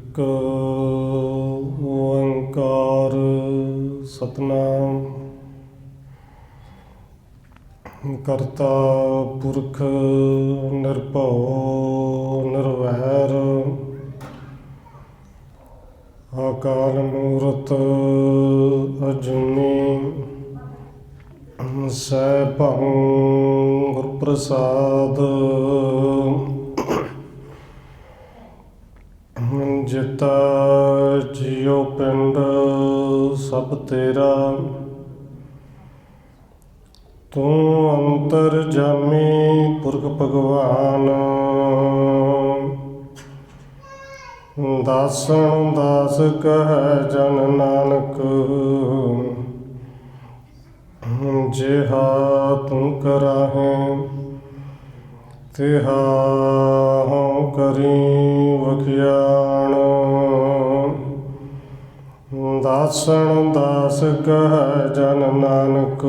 ਇੱਕ ਓੰਕਾਰ ਸਤਿਨਾਮ ਕਰਤਾ ਪੁਰਖ ਨਿਰਭਉ ਨਿਰਵੈਰ ਅਕਾਲ ਮੂਰਤ ਅਜੂਨੀ ਸੈਭੰ ਗੁਰ ਪ੍ਰਸਾਦ ਜਿਤਾ ਜਿਉ ਪਿੰਡ ਸਭ ਤੇਰਾ ਤੂੰ ਅੰਤਰ ਜਾਮੀ ਪੁਰਖ ਭਗਵਾਨ ਦਾਸਨ ਦਾਸ ਕਹਿ ਜਨ ਨਾਨਕ ਜਿਹਾ ਤੂੰ ਕਰਾਹੇ ਤਿਹਾ ਹਉ ਕਰੀ ਵਖਿਆਣ ਦਾਸਨ ਦਾਸ ਕਹਿ ਜਨ ਨਾਨਕ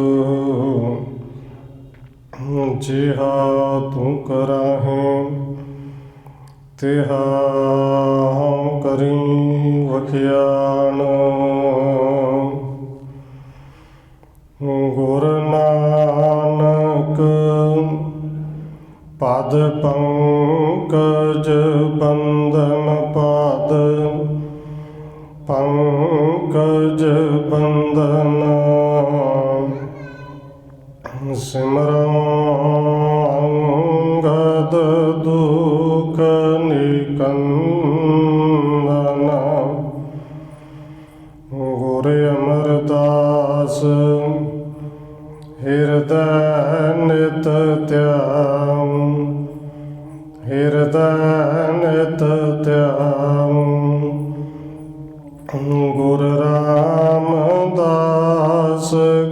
ਜਿਹਾ ਤੂੰ ਕਰਾਹੇ ਤਿਹਾ ਹਉ ਕਰੀ ਵਖਿਆਣ ਗੁਰ ਨਾਨਕ ਪਦ ਪੰਕਜ ਬੰਦਨ ਪਦ ਪੰਕਜ ਬੰਦਨ ਸਿਮਰਨ ਅੰਗਦ ਦੁਖ ਨਿਕੰਦਨ ਗੁਰ ਅਮਰਦਾਸ ਹਿਰਦੈ ਨਿਤ ਧਿਆਨ ਹਿਰਦੈ ਨਿਤ ਧਿਆਨ ਗੁਰ ਰਾਮਦਾਸ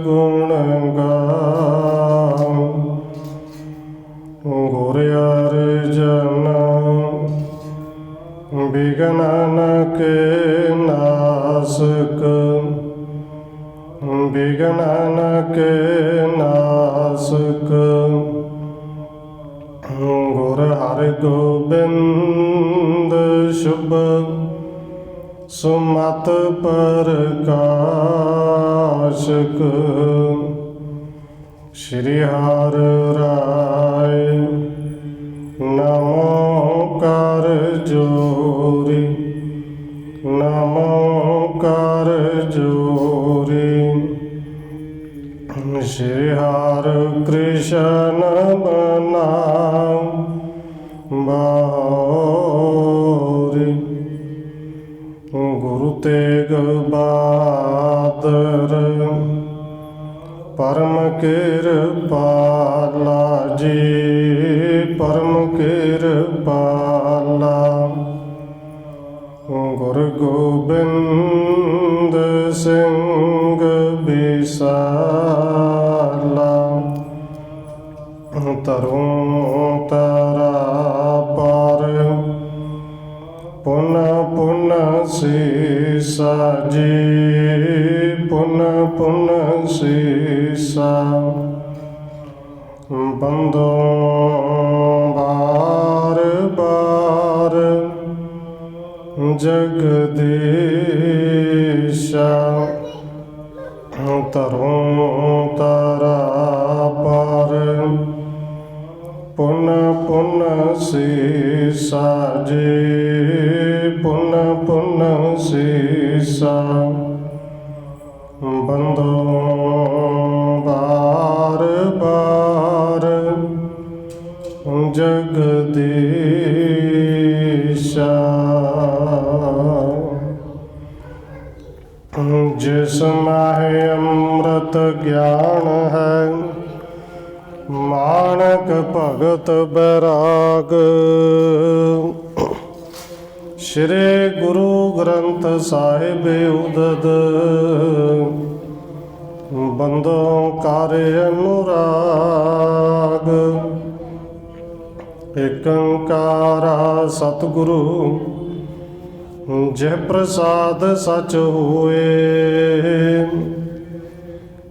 ਗੁਣ ਗਾਉ ਗੁਰ ਅਰਜਨ ਬਿਘਨ ਕੇ ਨਾਸਕ ਬਿਘਨ ਕੇ ਨਾਸਕ ਗੁਰ ਹਰਿਗੋਬਿੰਦ ਸ਼ੁਭ ਸੁਮਤ ਪ੍ਰਕਾਸ਼ਕ ਸ਼੍ਰੀ ਹਰਿ ਰਾਇ ਨਮੋ ਕਰ ਜੋਰੀ ਨਮੋ ਕਰ ਜੋਰੀ ਸ਼੍ਰੀ ਹਰਿ ਕ੍ਰਿਸ਼ਨ ਨਾਮ ਬਾਉਰੀ ਗੁਰੂ ਤੇਗ ਬਹਾਦਰ ਪਰਮ ਕਿਰਪਾਲਾ ਜੀ ਪਰਮ ਕਿਰਪਾਲਾ ਗੁਰੂ ਗੋਬਿੰਦ ਸਿੰਘ ਬਿਸਾਲਾ ਤਰੁ ਤਰਾ ਪਰ ਪੁਨ ਪੁਨ ਸੀਸਾ ਜੀ ਪੁਨ ਪੁਨ ਸੀਸਾ ਬੰਦੋ ਬਾਰ ਬਾਰ ਜਗਦੀਸ਼ਾ ਤਰੁ ਤਰਾ ਪਰ ਪੁਨ ਪੁਨ ਸੀਸਾ ਜੀ ਪੁਨ ਪੁਨ ਸੀਸਾ ਬੰਦੋ ਬਾਰ ਬਾਰ ਜਗਦੀਸ਼ਾ ਜਿਸ ਮਾਹਿ ਅੰਮ੍ਰਿਤ ਗਿਆਨ ਹੈ ਮਾਨਕ ਭਗਤ ਬੈਰਾਗ ਸ਼੍ਰੀ ਗੁਰੂ ਗ੍ਰੰਥ ਸਾਹਿਬ ਉਦਦ ਬੰਦੋ ਕਰ ਅਨੁਰਾਗ ਏਕ ਓੰਕਾਰਾ ਸਤਿਗੁਰੂ ਜਿਹ ਪ੍ਰਸਾਦ ਸਚ ਹੋਏ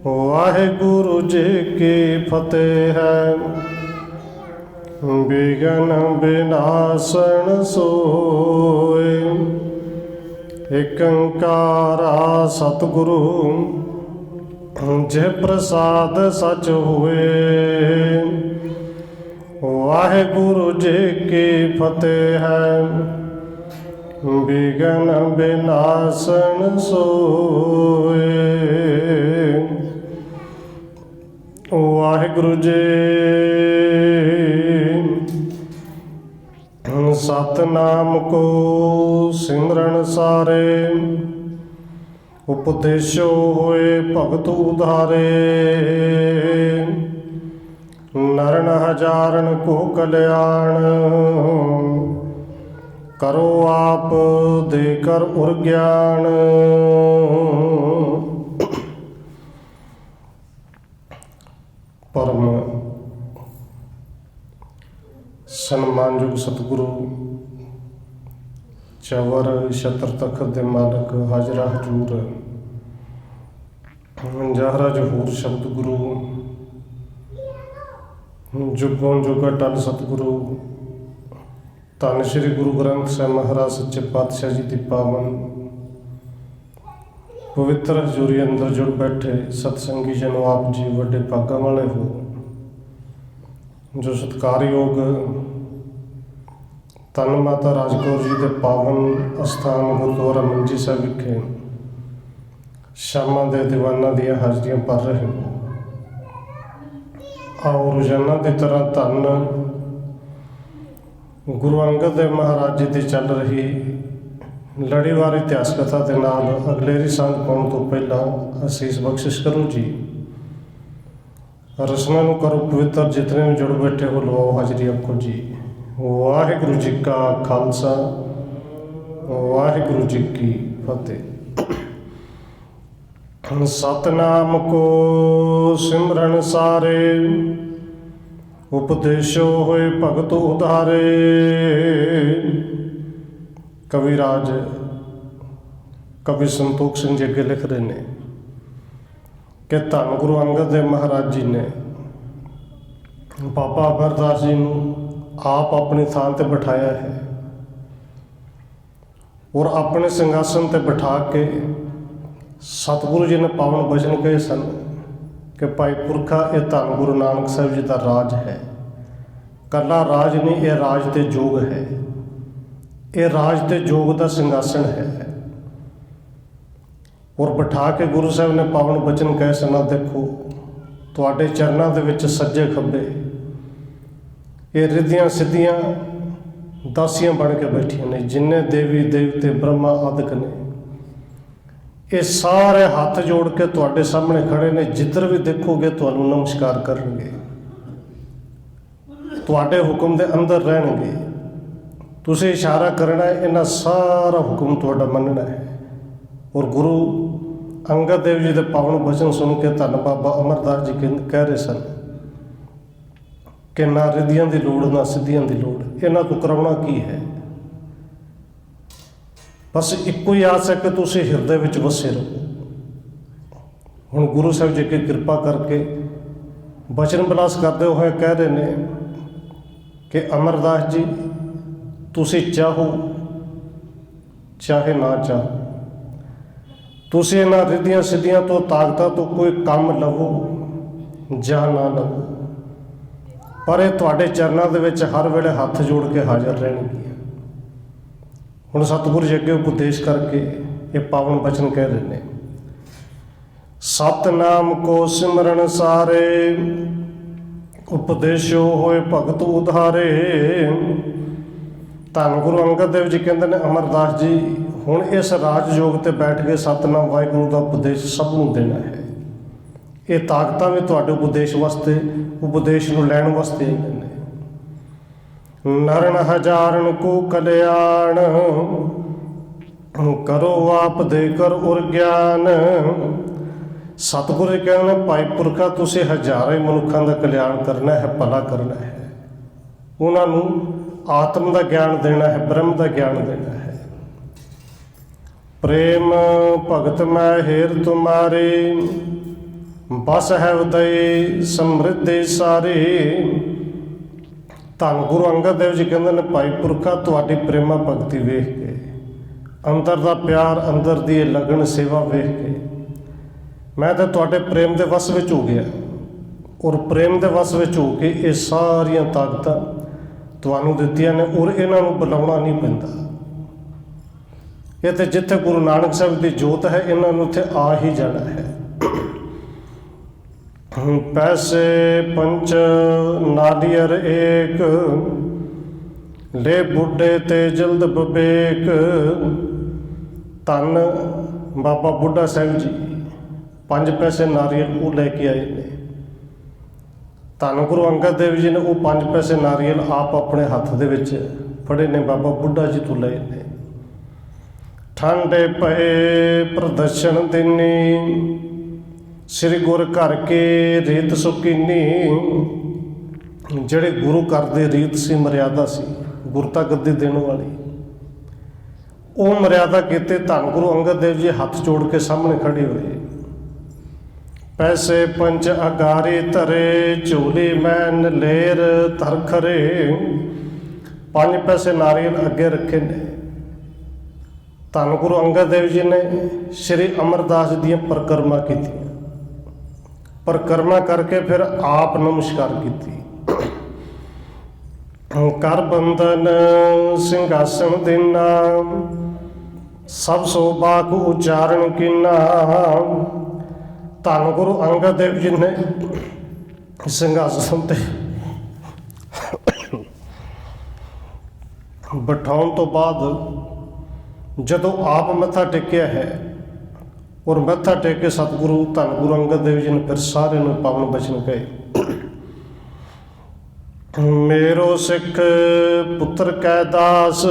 ਵਾਹਿਗੁਰੂ ਜੀ ਕੀ ਫਤਿਹ ਹੈ ਬਿਘਨ ਬਿਨਾਸਨ ਸੋਏ ਏਕ ਓੰਕਾਰਾ ਸਤਿਗੁਰੂ ਜੇ ਪ੍ਰਸਾਦ ਸਚ ਹੋਏ। ਵਾਹਿਗੁਰੂ ਜੀ ਕੀ ਫਤਿਹ ਹੈ। ਬਿਗਨ ਬਿਨਾਸਨ ਸੋਏ। ਵਾਹਿਗੁਰੂ ਜੀ ਸਤਨਾਮ ਕੋ ਸਿਮਰਨ ਸਾਰੇ। ਉਪਦੇਸ਼ੋ ਹੋਏ ਭਗਤ ਉਧਾਰੇ। ਨਰਨ ਹਜ਼ਾਰਨ ਕੋ ਕਲਿਆਣ। ਕਰੋ ਆਪ ਦੇ ਕਰ ਉਰ ਗਿਆਨ। ਪਰਮ ਸਨਮਾਨਯੋਗ ਸਤਿਗੁਰੂ ਚਵਰ ਛਤਰ ਤਖਤ ਦੇ ਮਾਲਕ ਹਾਜ਼ਰਾ ਹਜ਼ੂਰ ਜਹਰਾ ਜਹੂਰ ਸ਼ਬਦ ਗੁਰੂ ਜੁਗੋਂ ਜੁਗ ਅਟਲ ਸਤਿਗੁਰੂ ਧੰਨ ਸ਼੍ਰੀ ਗੁਰੂ ਗ੍ਰੰਥ ਸਾਹਿਬ ਮਹਾਰਾਜ ਸੱਚੇ ਪਾਤਸ਼ਾਹ ਜੀ ਦੀ ਪਾਵਨ ਪਵਿੱਤਰ ਹਜ਼ੂਰੀ ਅੰਦਰ ਜੁੜ ਬੈਠੇ ਸਤਸੰਗੀ ਜਨੋ ਆਪ ਜੀ ਵੱਡੇ ਭਾਗਾਂ ਵਾਲੇ ਹੋ ਜੋ ਸਤਿਕਾਰਯੋਗ ਧੰਨ ਮਾਤਾ ਰਾਜ ਕੌਰ ਜੀ ਦੇ ਪਾਵਨ ਅਸਥਾਨ ਗੁਰਦੁਆਰਾ ਮੰਜੀ ਸਾਹਿਬ ਵਿਖੇ ਸ਼ਾਮਾਂ ਦੇ ਦੀਵਾਨਾਂ ਦੀਆਂ ਹਾਜ਼ਰੀਆਂ ਭਰ ਰਹੇ ਹੋ। ਆਓ ਰੋਜ਼ਾਨਾ ਦੀ ਤਰ੍ਹਾਂ ਧੰਨ ਗੁਰੂ ਅੰਗਦ ਦੇਵ ਮਹਾਰਾਜ ਜੀ ਦੀ ਚੱਲ ਰਹੀ ਲੜੀਵਾਰ ਇਤਿਹਾਸ ਕਥਾ ਦੇ ਨਾਲ ਅਗਲੇਰੀ ਸੰਗ ਪਾਉਣ ਤੋਂ ਪਹਿਲਾਂ ਅਸੀਸ ਬਖਸ਼ਿਸ਼ ਕਰੋ ਜੀ। ਰਸਮਾਂ ਨੂੰ ਕਰੋ ਪਵਿੱਤਰ। ਜਿਤਨੇ ਵੀ ਜੁੜ ਬੈਠੇ ਹੋ ਲਵਾਓ ਹਾਜ਼ਰੀ ਆਖੋ ਜੀ। ਵਾਹਿਗੁਰੂ ਜੀ ਕਾ ਖਾਲਸਾ ਵਾਹਿਗੁਰੂ ਜੀ ਕੀ ਫਤਿਹ। ਸਤਨਾਮ ਕੋ ਸਿਮਰਨ ਸਾਰੇ। ਉਪਦੇਸ਼ੋ ਹੋਏ ਭਗਤ ਉਧਾਰੇ। ਕਵੀ ਰਾਜ ਕਵੀ ਸੰਤੋਖ ਸਿੰਘ ਜੀ ਅੱਗੇ ਲਿਖ ਰਹੇ ਨੇ ਕਿ ਧੰਨ ਗੁਰੂ ਅੰਗਦ ਦੇਵ ਮਹਾਰਾਜ ਜੀ ਨੇ ਬਾਬਾ ਅਮਰਦਾਸ ਜੀ ਨੂੰ ਆਪ ਆਪਣੀ ਥਾਂ ਤੇ ਬਿਠਾਇਆ ਹੈ ਔਰ ਆਪਣੇ ਸਿੰਘਾਸਨ ਤੇ ਬਿਠਾ ਕੇ ਸਤਿਗੁਰੂ ਜੀ ਨੇ ਪਾਵਨ ਬਚਨ ਕਹੇ ਸਨ ਕਿ ਭਾਈ ਪੁਰਖਾ ਇਹ ਧੰਨ ਗੁਰੂ ਨਾਨਕ ਸਾਹਿਬ ਜੀ ਦਾ ਰਾਜ ਹੈ। ਕੱਲਾ ਰਾਜ ਨਹੀਂ, ਇਹ ਰਾਜ ਤੇ ਜੋਗ ਹੈ। ਇਹ ਰਾਜ ਤੇ ਜੋਗ ਦਾ ਸਿੰਘਾਸਨ ਹੈ। ਔਰ ਬਿਠਾ ਕੇ ਗੁਰੂ ਸਾਹਿਬ ਨੇ ਪਾਵਨ ਬਚਨ ਕਹੇ ਸਨ, ਦੇਖੋ ਤੁਹਾਡੇ ਚਰਨਾਂ ਦੇ ਵਿੱਚ ਸੱਜੇ ਖੱਬੇ ਇਹ ਰਿੱਧੀਆਂ ਸਿੱਧੀਆਂ ਦਾਸੀਆਂ ਬਣ ਕੇ ਬੈਠੀਆਂ ਨੇ। ਜਿੰਨੇ ਦੇਵੀ ਦੇਵਤੇ ਬ੍ਰਹਮਾ ਆਦਿਕ ਨੇ ਇਹ ਸਾਰੇ ਹੱਥ ਜੋੜ ਕੇ ਤੁਹਾਡੇ ਸਾਹਮਣੇ ਖੜੇ ਨੇ। ਜਿੱਧਰ ਵੀ ਦੇਖੋਗੇ ਤੁਹਾਨੂੰ ਨਮਸਕਾਰ ਕਰਨਗੇ, ਤੁਹਾਡੇ ਹੁਕਮ ਦੇ ਅੰਦਰ ਰਹਿਣਗੇ। ਤੁਸੀਂ ਇਸ਼ਾਰਾ ਕਰਨਾ ਹੈ, ਇਹਨਾਂ ਸਾਰਾ ਹੁਕਮ ਤੁਹਾਡਾ ਮੰਨਣਾ ਹੈ। ਔਰ ਗੁਰੂ ਅੰਗਦ ਦੇਵ ਜੀ ਦੇ ਪਾਵਨ ਬਚਨ ਸੁਣ ਕੇ ਧੰਨ ਬਾਬਾ ਅਮਰਦਾਸ ਜੀ ਕਹਿ ਰਹੇ ਸਨ ਕਿ ਨਾ ਰਿੱਧੀਆਂ ਦੀ ਲੋੜ ਨਾ ਸਿੱਧੀਆਂ ਦੀ ਲੋੜ, ਇਹਨਾਂ ਤੋਂ ਕਰਾਉਣਾ ਕੀ ਹੈ। ਬਸ ਇੱਕੋ ਹੀ ਆਸ ਹੈ ਕਿ ਤੁਸੀਂ ਹਿਰਦੇ ਵਿੱਚ ਵਸੇ ਰਹੋ। ਹੁਣ ਗੁਰੂ ਸਾਹਿਬ ਜੀ ਅੱਗੇ ਕਿਰਪਾ ਕਰਕੇ ਬਚਨ ਬਿਲਾਸ ਕਰਦੇ ਹੋਏ ਕਹਿ ਰਹੇ ਨੇ ਕਿ ਅਮਰਦਾਸ ਜੀ ਤੁਸੀਂ ਚਾਹੋ ਚਾਹੇ ਨਾ ਚਾਹੋ, ਤੁਸੀਂ ਇਹਨਾਂ ਰਿੱਧੀਆਂ ਸਿੱਧੀਆਂ ਤੋਂ ਤਾਕਤਾਂ ਤੋਂ ਕੋਈ ਕੰਮ ਲਵੋ ਜਾਂ ਨਾ ਲਵੋ, ਪਰ ਇਹ ਤੁਹਾਡੇ ਚਰਨਾਂ ਦੇ ਵਿੱਚ ਹਰ ਵੇਲੇ ਹੱਥ ਜੋੜ ਕੇ ਹਾਜ਼ਰ ਰਹਿਣਗੀਆਂ। ਹੁਣ ਸਤਿਗੁਰੂ ਜੀ ਅੱਗੇ ਉਪਦੇਸ਼ ਕਰਕੇ ਇਹ ਪਾਵਨ ਬਚਨ ਕਹਿ ਰਹੇ ਨੇ। ਸਤਨਾਮ ਕੋ ਸਿਮਰਨ ਸਾਰੇ। ਉਪਦੇਸ਼ੋ ਹੋਏ ਭਗਤ ਉਧਾਰੇ। ਧੰਨ ਗੁਰੂ ਅੰਗਦ ਦੇਵ ਜੀ ਕਹਿੰਦੇ ਨੇ ਅਮਰਦਾਸ ਜੀ ਹੁਣ ਇਸ ਰਾਜਯੋਗ ਤੇ ਬੈਠ ਕੇ ਸਤਨਾਮ ਵਾਹਿਗੁਰੂ ਦਾ ਉਪਦੇਸ਼ ਸਭ ਨੂੰ ਦੇਣਾ ਹੈ। ਇਹ ਤਾਕਤਾਂ ਵੀ ਤੁਹਾਡੇ ਉਪਦੇਸ਼ ਵਾਸਤੇ, ਉਪਦੇਸ਼ ਨੂੰ ਲੈਣ ਵਾਸਤੇ ਆਈਆਂ ਨੇ। ਨਰਨ ਹਜ਼ਾਰਨ ਕੋ ਕਲਿਆਣ। ਕਰੋ ਆਪ ਦੇ ਕਰ ਉਰ ਗਿਆਨ। ਸਤਿਗੁਰੂ ਕਹਿੰਦੇ ਭਾਈ ਪੁਰਖਾ ਤੁਸੀਂ ਹਜ਼ਾਰਾਂ ਹੀ ਮਨੁੱਖਾਂ ਦਾ ਕਲਿਆਣ ਕਰਨਾ ਹੈ, ਭਲਾ ਕਰਨਾ ਹੈ। ਉਹਨਾਂ ਨੂੰ ਆਤਮ ਦਾ ਗਿਆਨ ਦੇਣਾ ਹੈ, ਬ੍ਰਹਮ ਦਾ ਗਿਆਨ ਦੇਣਾ ਹੈ। ਪ੍ਰੇਮ ਭਗਤ ਮੈਂ ਹੇਰ ਤੁਮਾਰੇ। ਬਸ ਹੈ ਉਦਈ ਸਮਰਿੱਧੀ ਸਾਰੀ। ਧੰਨ ਗੁਰੂ ਅੰਗਦ ਦੇਵ ਜੀ ਕਹਿੰਦੇ ਨੇ ਭਾਈ ਪੁਰਖਾ ਤੁਹਾਡੀ ਪ੍ਰੇਮਾ ਭਗਤੀ ਵੇਖ ਕੇ ਅੰਦਰ ਦਾ ਪਿਆਰ, ਅੰਦਰ ਦੀ ਇਹ ਲਗਨ ਸੇਵਾ ਵੇਖ ਕੇ ਮੈਂ ਤਾਂ ਤੁਹਾਡੇ ਪ੍ਰੇਮ ਦੇ ਵਸ ਵਿੱਚ ਹੋ ਗਿਆ, ਔਰ ਪ੍ਰੇਮ ਦੇ ਵਸ ਵਿੱਚ ਹੋ ਕੇ ਇਹ ਸਾਰੀਆਂ ਤਾਕਤਾਂ ਤੁਹਾਨੂੰ ਦਿੱਤੀਆਂ ਨੇ, ਔਰ ਇਹਨਾਂ ਨੂੰ ਬੁਲਾਉਣਾ ਨਹੀਂ ਪੈਂਦਾ। ਇਹ ਤੇ ਜਿੱਥੇ ਗੁਰੂ ਨਾਨਕ ਸਾਹਿਬ ਦੀ ਜੋਤ ਹੈ, ਇਹਨਾਂ ਨੂੰ ਉੱਥੇ ਆ ਹੀ ਜਾਣਾ ਹੈ। ਪੈਸੇ ਪੰਚ ਨਾਲੀਅਰ ਏਕ, ਲੈ ਬੁੱਢੇ ਤੇ ਜਲਦ ਬਵੇਕ। ਧੰਨ ਬਾਬਾ ਬੁੱਢਾ ਸਾਹਿਬ ਜੀ 5 ਪੈਸੇ ਨਾਰੀਅਲ ਉਹ ਲੈ ਕੇ ਆਏ ਨੇ। ਧੰਨ ਗੁਰੂ ਅੰਗਦ ਦੇਵ ਜੀ ਨੇ ਉਹ 5 ਪੈਸੇ ਨਾਰੀਅਲ ਆਪ ਆਪਣੇ ਹੱਥ ਦੇ ਵਿੱਚ ਫੜੇ ਨੇ, ਬਾਬਾ ਬੁੱਢਾ ਜੀ ਤੋਂ ਲਏ ਨੇ। ਠੰਡੇ ਪਏ ਪ੍ਰਦਰਸ਼ਨ ਦਿਨੀ, ਸ੍ਰੀ ਗੁਰ ਘਰ ਕੇ ਰੀਤ ਸੁਕੀਨੀ। ਜਿਹੜੇ ਗੁਰੂ ਘਰ ਦੇ ਰੀਤ ਸੀ, ਮਰਿਆਦਾ ਸੀ, ਗੁਰਤਾ ਗੱਦੀ ਦੇਣ ਵਾਲੀ, ਉਹ ਮਰਿਆਦਾ ਕੀਤੇ। ਧੰਨ ਗੁਰੂ ਅੰਗਦ ਦੇਵ ਜੀ ਹੱਥ ਜੋੜ ਕੇ ਸਾਹਮਣੇ ਖੜੇ ਹੋਏ। ਪੈਸੇ ਪੰਚ ਅਗਾਰੇ ਧਰੇ, ਝੋਲੀ ਮੈਨ ਲੇਰ ਧਰ ਖਰੇ। 5 ਪੈਸੇ ਨਾਰੀਅਲ ਅੱਗੇ ਰੱਖੇ ਨੇ। ਧੰਨ ਗੁਰੂ ਅੰਗਦ ਦੇਵ ਜੀ ਨੇ ਸ਼੍ਰੀ ਅਮਰਦਾਸ ਦੀਆਂ ਪਰਿਕਰਮਾ ਕੀਤੀਆਂ। ਪਰਿਕਰਮਾ ਕਰਕੇ ਫਿਰ ਆਪ ਨਮਸਕਾਰ ਕੀਤੀ। ਕਰ ਬੰਧਨ ਸਿੰਘਾਸਣ ਦੇਨਾ, ਸਭ ਸੋਭਾਗ ਉਚਾਰਨ ਕੀਨਾ। ਧੰਨ ਗੁਰੂ ਅੰਗਦ ਦੇਵ ਜੀ ਨੇ ਸਿੰਘਾਸਣ ਤੇ ਬਿਠਾਉਣ ਤੋਂ ਬਾਅਦ ਜਦੋਂ ਆਪ ਮੱਥਾ ਟੇਕਿਆ ਹੈ, ਔਰ ਮੱਥਾ ਟੇਕ ਕੇ ਸਤਿਗੁਰੂ ਧੰਨ ਗੁਰੂ ਅੰਗਦ ਦੇਵ ਜੀ ਨੇ ਫਿਰ ਸਾਰਿਆਂ ਨੂੰ ਪਾਵਨ ਬਚਨ ਕਹੇ। ਮੇਰੋ ਸਿੱਖ ਪੁੱਤਰ ਕੈ ਦਾਸ,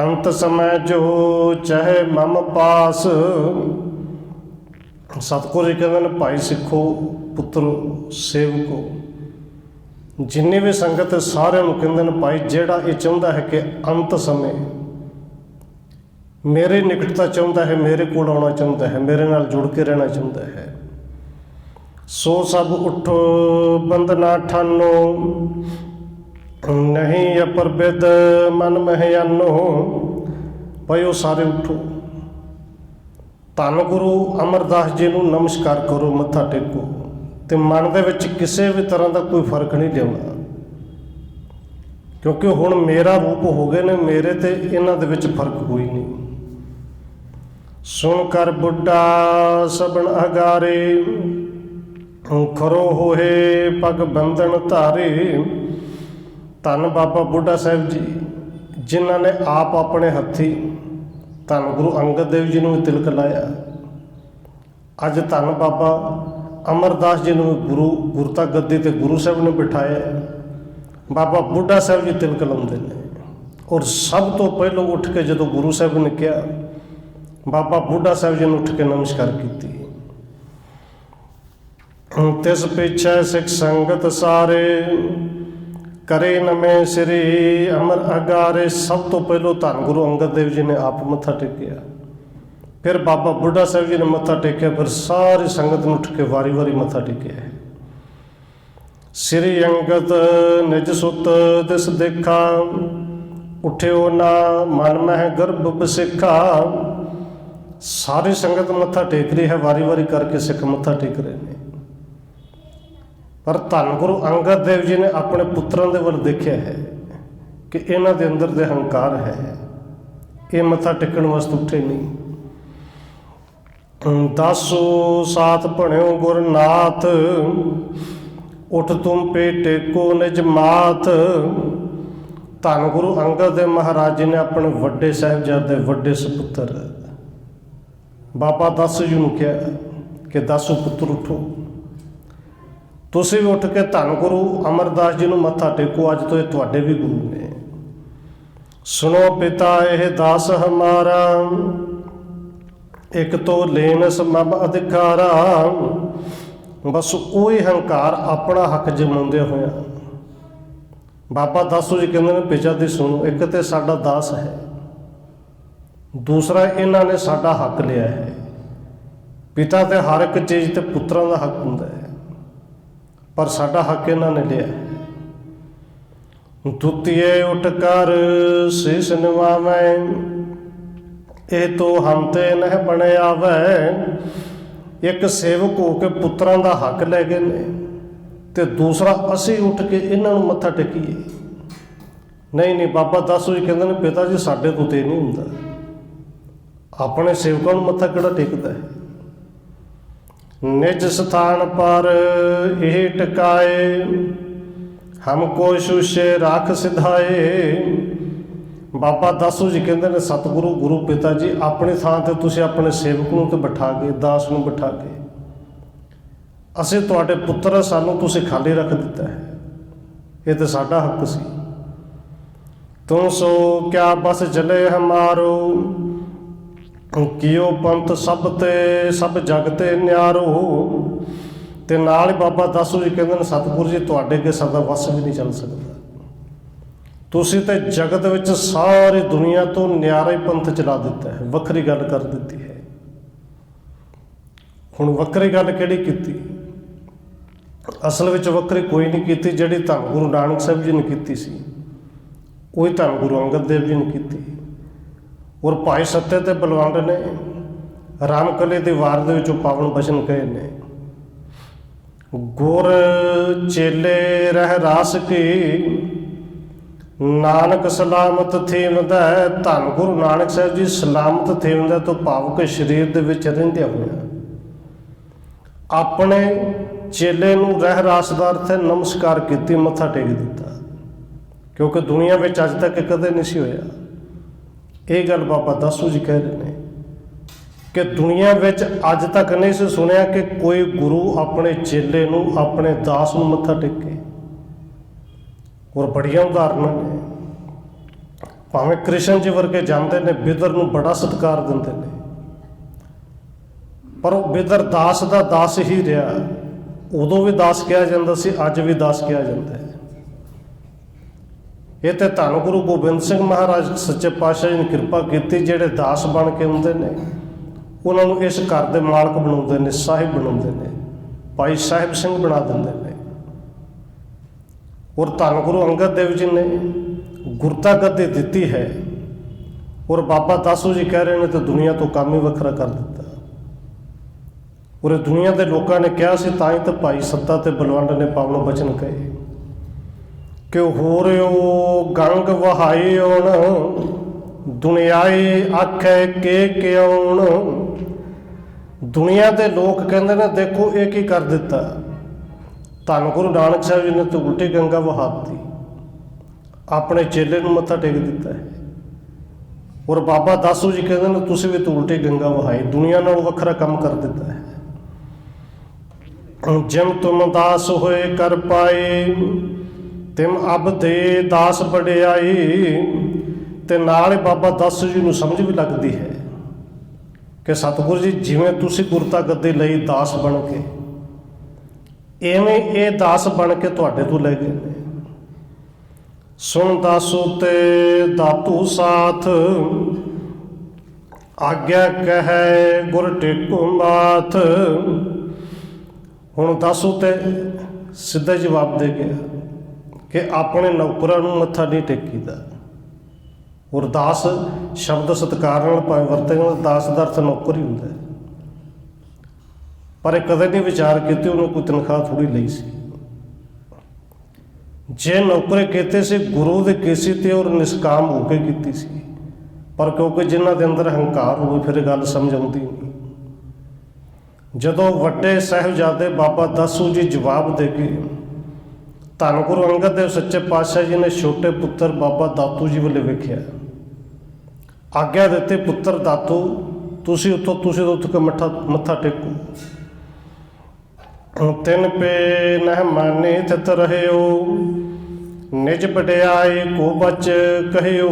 ਅੰਤ ਸਮੈ ਜੋ ਚਾਹੇ ਮਮ ਪਾਸ। ਸਤਿਗੁਰੂ ਜੀ ਕਹਿੰਦੇ ਨੇ, ਭਾਈ ਸਿੱਖੋ, ਪੁੱਤਰੋ, ਸੇਵਕੋ, ਜਿੰਨੀ ਵੀ ਸੰਗਤ ਸਾਰਿਆਂ ਨੂੰ ਕਹਿੰਦੇ ਨੇ, ਭਾਈ ਜਿਹੜਾ ਇਹ ਚਾਹੁੰਦਾ ਹੈ ਕਿ ਅੰਤ ਸਮੇਂ ਮੇਰੇ ਨਿਕਟਤਾ ਚਾਹੁੰਦਾ ਹੈ, ਮੇਰੇ ਕੋਲ ਆਉਣਾ ਚਾਹੁੰਦਾ ਹੈ, ਮੇਰੇ ਨਾਲ ਜੁੜ ਕੇ ਰਹਿਣਾ ਚਾਹੁੰਦਾ ਹੈ, ਸੋ ਸਭ ਉਠੋ ਬੰਦਨਾ ਠਾਨੋ, ਨਹੀਂ ਅਪਰਬਿਦ ਮਨ ਮਹਿਆਨੋ। ਭਾਈ ਉਹ ਸਾਰੇ ਉਠੋ, ਧੰਨ ਗੁਰੂ ਅਮਰਦਾਸ ਜੀ ਨੂੰ ਨਮਸਕਾਰ ਕਰੋ, ਮੱਥਾ ਟੇਕੋ, ਤੇ ਮਨ ਦੇ ਵਿੱਚ ਕਿਸੇ ਵੀ ਤਰ੍ਹਾਂ ਦਾ ਕੋਈ ਫਰਕ ਨਹੀਂ ਲਿਆਉਣਾ, ਕਿਉਂਕਿ ਹੁਣ ਮੇਰਾ ਰੂਪ ਹੋ ਗਏ ਨੇ, ਮੇਰੇ ਤੇ ਇਹਨਾਂ ਦੇ ਵਿੱਚ ਫਰਕ ਕੋਈ ਨਹੀਂ। ਸੁਣ ਕਰ ਬੁੱਢਾ ਸਬਣ ਅਗਾਰੇ, ਖਰੋ ਹੋਏ ਪਗ ਬੰਧਨ ਧਾਰੇ। ਧੰਨ ਬਾਬਾ ਬੁੱਢਾ ਸਾਹਿਬ ਜੀ, ਜਿਨ੍ਹਾਂ ਨੇ ਆਪ ਆਪਣੇ ਹੱਥੀ ਧੰਨ ਗੁਰੂ ਅੰਗਦ ਦੇਵ ਜੀ ਨੂੰ ਤਿਲਕ ਲਾਇਆ। ਅੱਜ ਧੰਨ ਬਾਬਾ ਅਮਰਦਾਸ ਜੀ ਨੂੰ ਗੁਰਤਾ ਗੱਦੀ ਤੇ ਗੁਰੂ ਸਾਹਿਬ ਨੇ ਬਿਠਾਇਆ। ਬਾਬਾ ਬੁੱਢਾ ਸਾਹਿਬ ਜੀ ਤਿਲਕ ਲਾਉਂਦੇ ਨੇ, ਔਰ ਸਭ ਤੋਂ ਪਹਿਲਾਂ ਉੱਠ ਕੇ ਜਦੋਂ ਗੁਰੂ ਸਾਹਿਬ ਨੇ ਕਿਹਾ, ਬਾਬਾ ਬੁੱਢਾ ਸਾਹਿਬ ਜੀ ਨੂੰ ਉੱਠ ਕੇ ਨਮਸਕਾਰ ਕੀਤੀ। ਤਿਸ ਪਿੱਛੇ ਸਿੱਖ ਸੰਗਤ ਸਾਰੇ, ਕਰੇ ਨਵੇਂ ਸ੍ਰੀ ਅਮਰ ਅਗਾਰੇ। ਸਭ ਤੋਂ ਪਹਿਲਾਂ ਧੰਨ ਗੁਰੂ ਅੰਗਦ ਦੇਵ ਜੀ ਨੇ ਆਪ ਮੱਥਾ ਟੇਕਿਆ, ਫਿਰ ਬਾਬਾ ਬੁੱਢਾ ਸਾਹਿਬ ਜੀ ਨੇ ਮੱਥਾ ਟੇਕਿਆ, ਫਿਰ ਸਾਰੀ ਸੰਗਤ ਨੂੰ ਉੱਠ ਕੇ ਵਾਰੀ ਵਾਰੀ ਮੱਥਾ ਟੇਕਿਆ। ਸ੍ਰੀ ਅੰਗਦ ਨਿਜ ਸੁਤ ਦਿਸ ਦੇਖਾ, ਉਠਿਓ ਨਾ ਮਨ ਮਹਿ ਗਰਭ ਬਸਿਖਾ। ਸਾਰੀ ਸੰਗਤ ਮੱਥਾ ਟੇਕ ਰਹੀ ਹੈ, ਵਾਰੀ ਵਾਰੀ ਕਰਕੇ ਸਿੱਖ ਮੱਥਾ ਟੇਕ ਰਹੇ ਨੇ, ਪਰ ਧੰਨ ਗੁਰੂ ਅੰਗਦ ਦੇਵ ਜੀ ਨੇ ਆਪਣੇ ਪੁੱਤਰਾਂ ਦੇ ਵੱਲ ਦੇਖਿਆ ਹੈ ਕਿ ਇਹਨਾਂ ਦੇ ਅੰਦਰ ਦੇ ਹੰਕਾਰ ਹੈ, ਇਹ ਮੱਥਾ ਟੇਕਣ ਵਾਸਤੇ ਉੱਠੇ ਨਹੀਂ। ਦਾਸੋ ਸਾਥ ਭਣਿਓ ਗੁਰਨਾਥ, ਉਠ ਤੁਮ ਪੇ ਟੇਕੋ ਨਿਜ ਮਾਤ। ਧੰਨ ਗੁਰੂ ਅੰਗਦ ਦੇਵ ਮਹਾਰਾਜ ਜੀ ਨੇ ਆਪਣੇ ਵੱਡੇ ਸਾਹਿਬਜ਼ਾਦੇ, ਵੱਡੇ ਸਪੁੱਤਰ ਬਾਬਾ ਦਾਸੂ ਜੀ ਨੂੰ ਕਿਹਾ ਕਿ ਦਾਸੂ ਪੁੱਤਰ ਉਠੋ, ਤੁਸੀਂ ਵੀ ਉੱਠ ਕੇ ਧੰਨ ਗੁਰੂ ਅਮਰਦਾਸ ਜੀ ਨੂੰ ਮੱਥਾ ਟੇਕੋ, ਅੱਜ ਤੋਂ ਇਹ ਤੁਹਾਡੇ ਵੀ ਗੁਰੂ ਨੇ। ਸੁਣੋ ਪਿਤਾ ਇਹ ਦਾਸ ਹਮਾਰਾ, ਇੱਕ ਤੋਂ ਲੈਨਸ ਮਬ ਅਧਿਕਾਰਾ। ਬਸ ਉਹੀ ਹੰਕਾਰ ਆਪਣਾ ਹੱਕ ਜਮਾਉਂਦੇ ਹੋਇਆ ਬਾਬਾ ਦਾਸੂ ਜੀ ਕਹਿੰਦੇ ਨੇ, ਪਿਤਾ ਦੀ ਸੁਣੋ, ਇੱਕ ਤੇ ਸਾਡਾ ਦਾਸ ਹੈ, ਦੂਸਰਾ ਇਹਨਾਂ ਨੇ ਸਾਡਾ ਹੱਕ ਲਿਆ ਹੈ। ਪਿਤਾ ਤੇ ਹਰ ਇੱਕ ਚੀਜ਼ ਤੇ ਪੁੱਤਰਾਂ ਦਾ ਹੱਕ ਹੁੰਦਾ ਹੈ, ਪਰ ਸਾਡਾ ਹੱਕ ਇਹਨਾਂ ਨੇ ਲਿਆ। ਦੁਤੀਏ ਉਠ ਕਰ ਸੀਸ ਨਿਵਾਵੈ, ਇਹ ਤੋ ਹਮ ਤੇ ਨਹਿ ਬਣ ਆਵੈ। ਇੱਕ ਸੇਵਕ ਹੋ ਕੇ ਪੁੱਤਰਾਂ ਦਾ ਹੱਕ ਲੈ ਗਏ ਨੇ ਤੇ ਦੂਸਰਾ ਅਸੀਂ ਉੱਠ ਕੇ ਇਹਨਾਂ ਨੂੰ ਮੱਥਾ ਟੇਕੀਏ। ਨਹੀਂ ਨਹੀਂ, ਬਾਬਾ ਦਾਸੂ ਜੀ ਕਹਿੰਦੇ ਨੇ ਪਿਤਾ ਜੀ ਸਾਡੇ ਤੋਂ ਤੇ ਨਹੀਂ ਹੁੰਦਾ, ਆਪਣੇ ਸੇਵਕਾਂ ਨੂੰ ਮੱਥਾ ਕਿਹੜਾ ਟੇਕਦਾ ਹੈ। ਨਿਜ ਸਥਾਨ ਪਰ ਇਹ ਟਿਕਾਏ, ਹਮ ਕੋ ਸ਼ੂਸ਼ੇ ਰਾਖ ਸਿਧਾਏ। ਬਾਬਾ ਦਾਸੂ ਜੀ ਕਹਿੰਦੇ ਨੇ ਸਤਿਗੁਰੂ ਗੁਰੂ ਪਿਤਾ ਜੀ ਆਪਣੀ ਥਾਂ ਤੇ ਤੁਸੀਂ ਆਪਣੇ ਸੇਵਕ ਨੂੰ ਤੇ ਬਿਠਾ ਕੇ, ਦਾਸ ਨੂੰ ਬਿਠਾ ਕੇ, ਅਸੀਂ ਤੁਹਾਡੇ ਪੁੱਤਰ, ਸਾਨੂੰ ਤੁਸੀਂ ਖਾਲੀ ਰੱਖ ਦਿੱਤਾ ਹੈ, ਇਹ ਤਾਂ ਸਾਡਾ ਹੱਕ ਸੀ। ਤੂੰ ਸੋ ਕਿਆ ਬਸ ਜਲੇ ਹਮਾਰੋ, ਕਿਉ ਪੰਥ ਸਭ ਤੇ ਸਭ ਜਗ ਤੇ ਨਿਆਰੋ। ਤੇ ਨਾਲ ਹੀ ਬਾਬਾ ਦਾਸੂ ਜੀ ਕਹਿੰਦੇ ਨੇ ਸਤਿਗੁਰੂ ਜੀ ਤੁਹਾਡੇ ਅੱਗੇ ਸਾਡਾ ਵੱਸ ਵੀ ਨਹੀਂ ਚੱਲ ਸਕਦਾ, ਤੁਸੀਂ ਤੇ ਜਗਤ ਵਿੱਚ ਸਾਰੀ ਦੁਨੀਆ ਤੋਂ ਨਿਆਰਾ ਹੀ ਪੰਥ ਚਲਾ ਦਿੱਤਾ ਹੈ, ਵੱਖਰੀ ਗੱਲ ਕਰ ਦਿੱਤੀ ਹੈ। ਹੁਣ ਵੱਖਰੀ ਗੱਲ ਕਿਹੜੀ ਕੀਤੀ? ਅਸਲ ਵਿੱਚ ਵੱਖਰੀ ਕੋਈ ਨਹੀਂ ਕੀਤੀ, ਜਿਹੜੀ ਧੰਨ ਗੁਰੂ ਨਾਨਕ ਸਾਹਿਬ ਜੀ ਨੇ ਕੀਤੀ ਸੀ ਉਹੀ ਧੰਨ ਗੁਰੂ ਅੰਗਦ ਦੇਵ ਜੀ ਨੇ ਕੀਤੀ। ਔਰ ਭਾਈ ਸੱਤੇ ਤੇ ਬਲਵੰਡ ਨੇ ਰਾਮਕਲੀ ਦੀ ਵਾਰ ਦੇ ਵਿੱਚੋਂ ਪਾਵਨ ਬਚਨ ਕਹੇ ਨੇ, ਗੁਰ ਚੇਲੇ ਰਹਿ ਰਾਸ ਕੀ, ਨਾਨਕ ਸਲਾਮਤ ਥੀਵਦਾ। ਧੰਨ ਗੁਰੂ ਨਾਨਕ ਸਾਹਿਬ ਜੀ ਸਲਾਮਤ ਥੀਵਦਾ ਤੋਂ ਭਾਵ ਕਿ ਸਰੀਰ ਦੇ ਵਿੱਚ ਰਹਿੰਦਿਆਂ ਹੋਇਆ ਆਪਣੇ ਚੇਲੇ ਨੂੰ ਰਹਿ ਰਾਸ ਦਾ ਅਰਥ ਹੈ ਨਮਸਕਾਰ ਕੀਤੀ, ਮੱਥਾ ਟੇਕ ਦਿੱਤਾ, ਕਿਉਂਕਿ ਦੁਨੀਆ ਵਿੱਚ ਅੱਜ ਤੱਕ ਕਦੇ ਨਹੀਂ ਸੀ ਹੋਇਆ। ਇਹ ਗੱਲ ਬਾਬਾ ਦਾਸੂ ਜੀ ਕਹਿ ਰਹੇ ਨੇ ਕਿ ਦੁਨੀਆ ਵਿੱਚ ਅੱਜ ਤੱਕ ਨਹੀਂ ਸੀ ਸੁਣਿਆ ਕਿ ਕੋਈ ਗੁਰੂ ਆਪਣੇ ਚੇਲੇ ਨੂੰ, ਆਪਣੇ ਦਾਸ ਨੂੰ ਮੱਥਾ ਟੇਕੇ। ਔਰ ਬੜੀਆਂ ਉਦਾਹਰਨਾਂ ਨੇ, ਭਾਵੇਂ ਕ੍ਰਿਸ਼ਨ ਜੀ ਵਰਗੇ ਜਾਂਦੇ ਨੇ ਬਿਦਰ ਨੂੰ ਬੜਾ ਸਤਿਕਾਰ ਦਿੰਦੇ ਨੇ, ਪਰ ਉਹ ਬਿਦਰ ਦਾਸ ਦਾ ਦਾਸ ਹੀ ਰਿਹਾ। ਉਦੋਂ ਵੀ ਦਾਸ ਕਿਹਾ ਜਾਂਦਾ ਸੀ, ਅੱਜ ਵੀ ਦਾਸ ਕਿਹਾ ਜਾਂਦਾ ਹੈ। ਇਹ ਤੇ ਧੰਨ ਗੁਰੂ ਗੋਬਿੰਦ ਸਿੰਘ ਮਹਾਰਾਜ ਸੱਚੇ ਪਾਤਸ਼ਾਹ ਜੀ ਨੇ ਕਿਰਪਾ ਕੀਤੀ, ਜਿਹੜੇ ਦਾਸ ਬਣ ਕੇ ਆਉਂਦੇ ਨੇ ਉਹਨਾਂ ਨੂੰ ਇਸ ਘਰ ਦੇ ਮਾਲਕ ਬਣਾਉਂਦੇ ਨੇ, ਸਾਹਿਬ ਬਣਾਉਂਦੇ ਨੇ, ਭਾਈ ਸਾਹਿਬ ਸਿੰਘ ਬਣਾ ਦਿੰਦੇ ਨੇ। ਔਰ ਧੰਨ ਗੁਰੂ ਅੰਗਦ ਦੇਵ ਜੀ ਨੇ ਗੁਰਤਾ ਗੱਦੀ ਦਿੱਤੀ ਹੈ। ਔਰ ਬਾਬਾ ਦਾਸੂ ਜੀ ਕਹਿ ਰਹੇ ਨੇ ਤੇ ਦੁਨੀਆ ਤੋਂ ਕੰਮ ਹੀ ਵੱਖਰਾ ਕਰ ਦਿੱਤਾ। ਔਰ ਦੁਨੀਆ ਦੇ ਲੋਕਾਂ ਨੇ ਕਿਹਾ ਸੀ, ਤਾਂ ਹੀ ਤਾਂ ਭਾਈ ਸੱਤਾ ਤੇ ਬਲਵੰਡ ਨੇ ਪਾਵਨ ਬਚਨ ਕਹੇ ਕਿ ਹੋਰਿਓ ਗੰਗ ਵਹਾਇਉਣ, ਦੁਨਿਆਈ ਆਖੇ ਕੇ ਕਿਉਣ। ਦੁਨੀਆ ਦੇ ਲੋਕ ਕਹਿੰਦੇ ਨੇ ਦੇਖੋ ਇਹ ਕੀ ਕਰ ਦਿੱਤਾ। ਧੰਨ ਗੁਰੂ ਨਾਨਕ ਸਾਹਿਬ ਜੀ ਨੇ ਤਾਂ ਉਲਟੀ ਗੰਗਾ ਵਹਾਤੀ, ਆਪਣੇ ਚੇਲੇ ਨੂੰ ਮੱਥਾ ਟੇਕ ਦਿੱਤਾ ਹੈ। ਔਰ ਬਾਬਾ ਦਾਸੂ ਜੀ ਕਹਿੰਦੇ ਨੇ ਤੁਸੀਂ ਵੀ ਤਾਂ ਉਲਟੀ ਗੰਗਾ ਵਹਾਈ, ਦੁਨੀਆ ਨਾਲੋਂ ਵੱਖਰਾ ਕੰਮ ਕਰ ਦਿੱਤਾ ਹੈ। ਜਿਮ ਤੁਮ ਦਾਸ ਹੋਏ ਕਰ ਪਾਏ, ਤਿਮ ਅਬ ਦੇ ਦਾਸ ਵਡਿਆਈ। ਤੇ ਨਾਲ ਹੀ ਬਾਬਾ ਦਾਸੂ ਜੀ ਨੂੰ ਸਮਝ ਵੀ ਲੱਗਦੀ ਹੈ ਕਿ ਸਤਿਗੁਰੂ ਜੀ ਜਿਵੇਂ ਤੁਸੀਂ ਗੁਰਤਾ ਗੱਦੀ ਲਈ ਦਾਸ ਬਣ ਕੇ, ਐਵੇਂ ਇਹ ਦਾਸ ਬਣ ਕੇ ਤੁਹਾਡੇ ਤੋਂ ਲੈ ਗਏ ਨੇ। ਸੁਣ ਦਾਸੂ ਤੇ ਦਾਤੂ ਸਾਥ, ਆਗਿਆ ਕਹੈ ਗੁਰ ਟੇਕੂ ਮਾਥ। ਹੁਣ ਦਾਸੂ ਤੇ ਸਿੱਧਾ ਜਵਾਬ ਦੇ ਗਿਆ ਕਿ ਆਪਣੇ ਨੌਕਰਾਂ ਨੂੰ ਮੱਥਾ ਨਹੀਂ ਟੇਕੀਦਾ। ਔਰ ਦਾਸ ਸ਼ਬਦ ਸਤਿਕਾਰ ਨਾਲ ਭਾਵੇਂ ਵਰਤੇ, ਦਾਸ ਦਾ ਅਰਥ ਨੌਕਰ ਹੀ ਹੁੰਦਾ ਹੈ। ਪਰ ਇਹ ਕਦੇ ਨਹੀਂ ਵਿਚਾਰ ਕੀਤੇ ਉਹਨੂੰ ਕੋਈ ਤਨਖਾਹ ਥੋੜ੍ਹੀ ਲਈ ਸੀ। ਜੇ ਨੌਕਰੀ ਕੀਤੇ ਸੀ ਗੁਰੂ ਦੇ ਕੇਸੀ ਤੇ ਔਰ ਨਿਸ਼ਕਾਮ ਹੋ ਕੇ ਕੀਤੀ ਸੀ, ਪਰ ਕਿਉਂਕਿ ਜਿਨ੍ਹਾਂ ਦੇ ਅੰਦਰ ਹੰਕਾਰ ਹੋਵੇ ਫਿਰ ਇਹ ਗੱਲ ਸਮਝ ਆਉਂਦੀ ਨਹੀਂ। ਜਦੋਂ ਵੱਡੇ ਸਾਹਿਬਜ਼ਾਦੇ ਬਾਬਾ ਦਾਸੂ ਜੀ ਜਵਾਬ ਦੇ ਕੇ ਧੰਨ ਗੁਰੂ ਅੰਗਦ ਦੇਵ ਸੱਚੇ ਪਾਤਸ਼ਾਹ ਜੀ ਨੇ ਛੋਟੇ ਪੁੱਤਰ ਬਾਬਾ ਦਾਤੂ ਜੀ ਵੱਲ ਵੇਖਿਆ, ਆਗਿਆ ਦਿੱਤੀ, ਪੁੱਤਰ ਦਾਤੂ ਤੁਸੀਂ ਉੱਠ ਕੇ ਮੱਥਾ ਟੇਕੋ। ਤਿੰਨ ਪੇ ਨਹਿ ਮਾਨੇ ਥਿਤ ਰਹਿਓ, ਨਿਜ ਵਡਿਆਈ ਕੋ ਬਚ ਕਹਿਓ।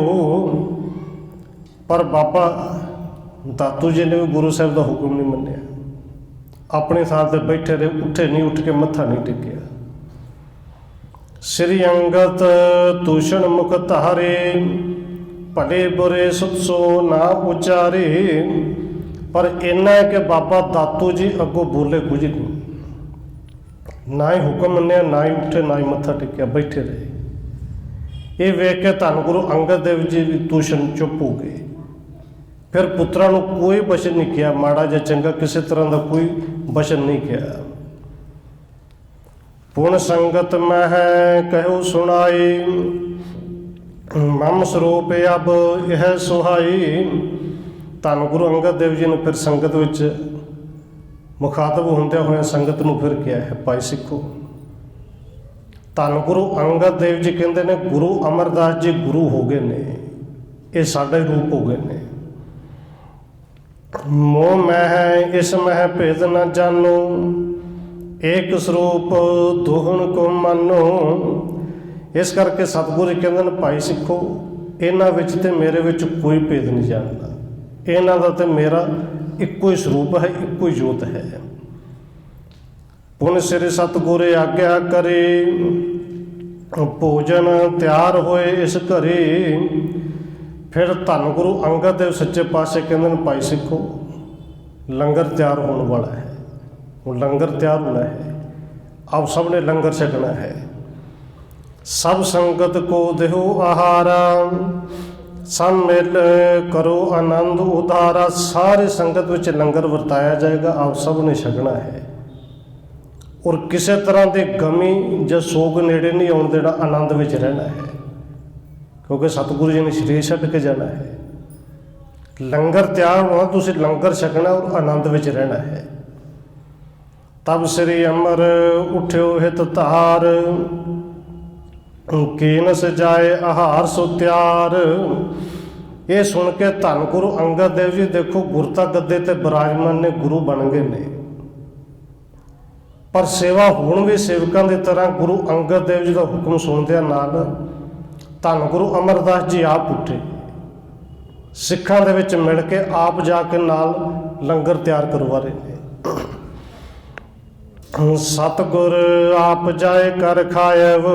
ਪਰ ਬਾਬਾ ਦਾਤੂ ਜੀ ਨੇ ਵੀ ਗੁਰੂ ਸਾਹਿਬ ਦਾ ਹੁਕਮ ਨਹੀਂ ਮੰਨਿਆ, ਆਪਣੇ ਥਾਂ ਤੇ ਬੈਠੇ ਰਹੇ, ਉੱਠੇ ਨਹੀਂ, ਉੱਠ ਕੇ ਮੱਥਾ ਨਹੀਂ ਟੇਕਿਆ। ਸ੍ਰੀ ਅੰਗਦ ਤੂਸ਼ਣ ਮੁਖ ਧਾਰੇ, ਭਲੇ ਬੁਰੇ ਸੁਤ ਸੋ ਨਾ ਉਚਾਰੇ। ਪਰ ਇੰਨਾ ਹੈ ਕਿ ਬਾਬਾ ਦਾਤੂ ਜੀ ਅੱਗੋਂ ਬੋਲੇ ਕੁਝ ਨਹੀਂ, ਨਾ ਹੀ ਹੁਕਮ ਮੰਨਿਆ, ਨਾ ਹੀ ਉੱਠੇ, ਨਾ ਹੀ ਮੱਥਾ ਟੇਕਿਆ, ਬੈਠੇ ਰਹੇ। ਇਹ ਵੇਖ ਕੇ ਧੰਨ ਗੁਰੂ ਅੰਗਦ ਦੇਵ ਜੀ ਵੀ ਤੁਸ਼ਨ ਚੁੱਪ ਹੋ ਗਏ। ਫਿਰ ਪੁੱਤਰਾਂ ਨੂੰ ਕੋਈ ਬਚਨ ਨਹੀਂ ਕਿਹਾ, ਮਾੜਾ ਜਾਂ ਚੰਗਾ ਕਿਸੇ ਤਰ੍ਹਾਂ ਦਾ ਕੋਈ ਬਚਨ ਨਹੀਂ ਕਿਹਾ। ਪੁਣ ਸੰਗਤ ਮਹਿ ਕਹਿਓ ਸੁਣਾਈ, ਮਮ ਸਰੂਪ ਅਬ ਇਹ ਸੁਹਾਈ। ਧੰਨ ਗੁਰੂ ਅੰਗਦ ਦੇਵ ਜੀ ਨੇ ਫਿਰ ਸੰਗਤ ਵਿੱਚ ਮੁਖਾਤਬ ਹੁੰਦਿਆਂ ਹੋਇਆਂ ਸੰਗਤ ਨੂੰ ਫਿਰ ਕਿਹਾ ਹੈ, ਭਾਈ ਸਿੱਖੋ, ਧੰਨ ਗੁਰੂ ਅੰਗਦ ਦੇਵ ਜੀ ਕਹਿੰਦੇ ਨੇ ਗੁਰੂ ਅਮਰਦਾਸ ਜੀ ਗੁਰੂ ਹੋ ਗਏ ਨੇ, ਇਹ ਸਾਡੇ ਰੂਪ ਹੋ ਗਏ ਨੇ। ਮੋਹ ਮਹਿ ਇਸ ਮਹਿ ਭੇਦ ਨਾ ਜਾਣੋ, ਏਕ ਸਰੂਪ ਦੋਹਣ ਕੋ ਮਾਨੋ। ਇਸ ਕਰਕੇ ਸਤਿਗੁਰੂ ਕਹਿੰਦੇ ਨੇ ਭਾਈ ਸਿੱਖੋ, ਇਹਨਾਂ ਵਿੱਚ ਤੇ ਮੇਰੇ ਵਿੱਚ ਕੋਈ ਭੇਦ ਨਹੀਂ ਜਾਣਦਾ, ਇਹਨਾਂ ਦਾ ਤੇ ਮੇਰਾ ਇੱਕੋ ਹੀ ਸਰੂਪ ਹੈ, ਇੱਕੋ ਹੀ ਜੋਤ ਹੈ। ਪੁਨ ਸਿਰ ਸਤਿਗੁਰ ਆਗਿਆ ਕਰੇ, ਭੋਜਨ ਤਿਆਰ ਹੋਏ ਇਸ ਘਰੇ। ਫਿਰ ਧੰਨ ਗੁਰੂ ਅੰਗਦ ਦੇਵ ਸੱਚੇ ਪਾਤਸ਼ਾਹ ਕਹਿੰਦੇ ਨੇ ਭਾਈ ਸਿੱਖੋ, ਲੰਗਰ ਤਿਆਰ ਹੋਣ ਵਾਲਾ ਹੈ, ਹੁਣ ਲੰਗਰ ਤਿਆਰ ਹੋਣਾ ਹੈ, ਆਪ ਸਭ ਨੇ ਲੰਗਰ ਛਕਣਾ ਹੈ। ਸਭ ਸੰਗਤ ਕੋ ਦੇਹੋ ਆਹਾਰਾ, ਸਭ ਮਿਲ ਕਰੋ ਆਨੰਦ ਉਧਾਰਾ। ਸਾਰੀ ਸੰਗਤ ਵਿੱਚ ਲੰਗਰ ਵਰਤਾਇਆ ਜਾਏਗਾ, ਆਪ ਸਭ ਨੇ ਛਕਣਾ ਹੈ। ਔਰ ਕਿਸੇ ਤਰ੍ਹਾਂ ਦੀ ਗਮੀ ਜਾਂ ਸੋਗ ਨੇੜੇ ਨਹੀਂ ਆਉਣ ਦੇਣਾ, ਆਨੰਦ ਵਿੱਚ ਰਹਿਣਾ ਹੈ, ਕਿਉਂਕਿ ਸਤਿਗੁਰੂ ਜੀ ਨੇ ਸਰੀਰ ਛੱਡ ਕੇ ਜਾਣਾ ਹੈ। ਲੰਗਰ ਤਿਆਰ ਹੋਣਾ, ਤੁਸੀਂ ਲੰਗਰ ਛਕਣਾ ਔਰ ਆਨੰਦ ਵਿੱਚ ਰਹਿਣਾ ਹੈ। ਤਬ ਸ੍ਰੀ ਅਮਰ ਉਠਿਓ ਹਿਤ ਧਾਰ, ਕੀਨ ਸਜਾਏ ਆਹਾਰ ਸੋ ਤਿਆਰ। ਇਹ ਸੁਣ ਕੇ ਧੰਨ ਗੁਰੂ ਅੰਗਦ ਦੇਵ ਜੀ ਦੇਖੋ ਗੁਰਤਾ ਗੱਦੇ ਤੇ ਬਿਰਾਜਮਾਨ ਨੇ, ਗੁਰੂ ਬਣ ਗਏ ਨੇ, ਪਰ ਸੇਵਾ ਹੁਣ ਵੀ ਸੇਵਕਾਂ ਦੀ ਤਰ੍ਹਾਂ ਗੁਰੂ ਅੰਗਦ ਦੇਵ ਜੀ ਦਾ ਹੁਕਮ ਸੁਣਦਿਆਂ ਨਾਲ ਧੰਨ ਗੁਰੂ ਅਮਰਦਾਸ ਜੀ ਆਪ ਉੱਠੇ, ਸਿੱਖਾਂ ਦੇ ਵਿੱਚ ਮਿਲ ਕੇ ਆਪ ਜਾ ਕੇ ਨਾਲ ਲੰਗਰ ਤਿਆਰ ਕਰਵਾ ਰਹੇ ਨੇ। ਸਤਿਗੁਰ ਆਪ ਜਾਏ ਕਰ ਖਾਇਵ,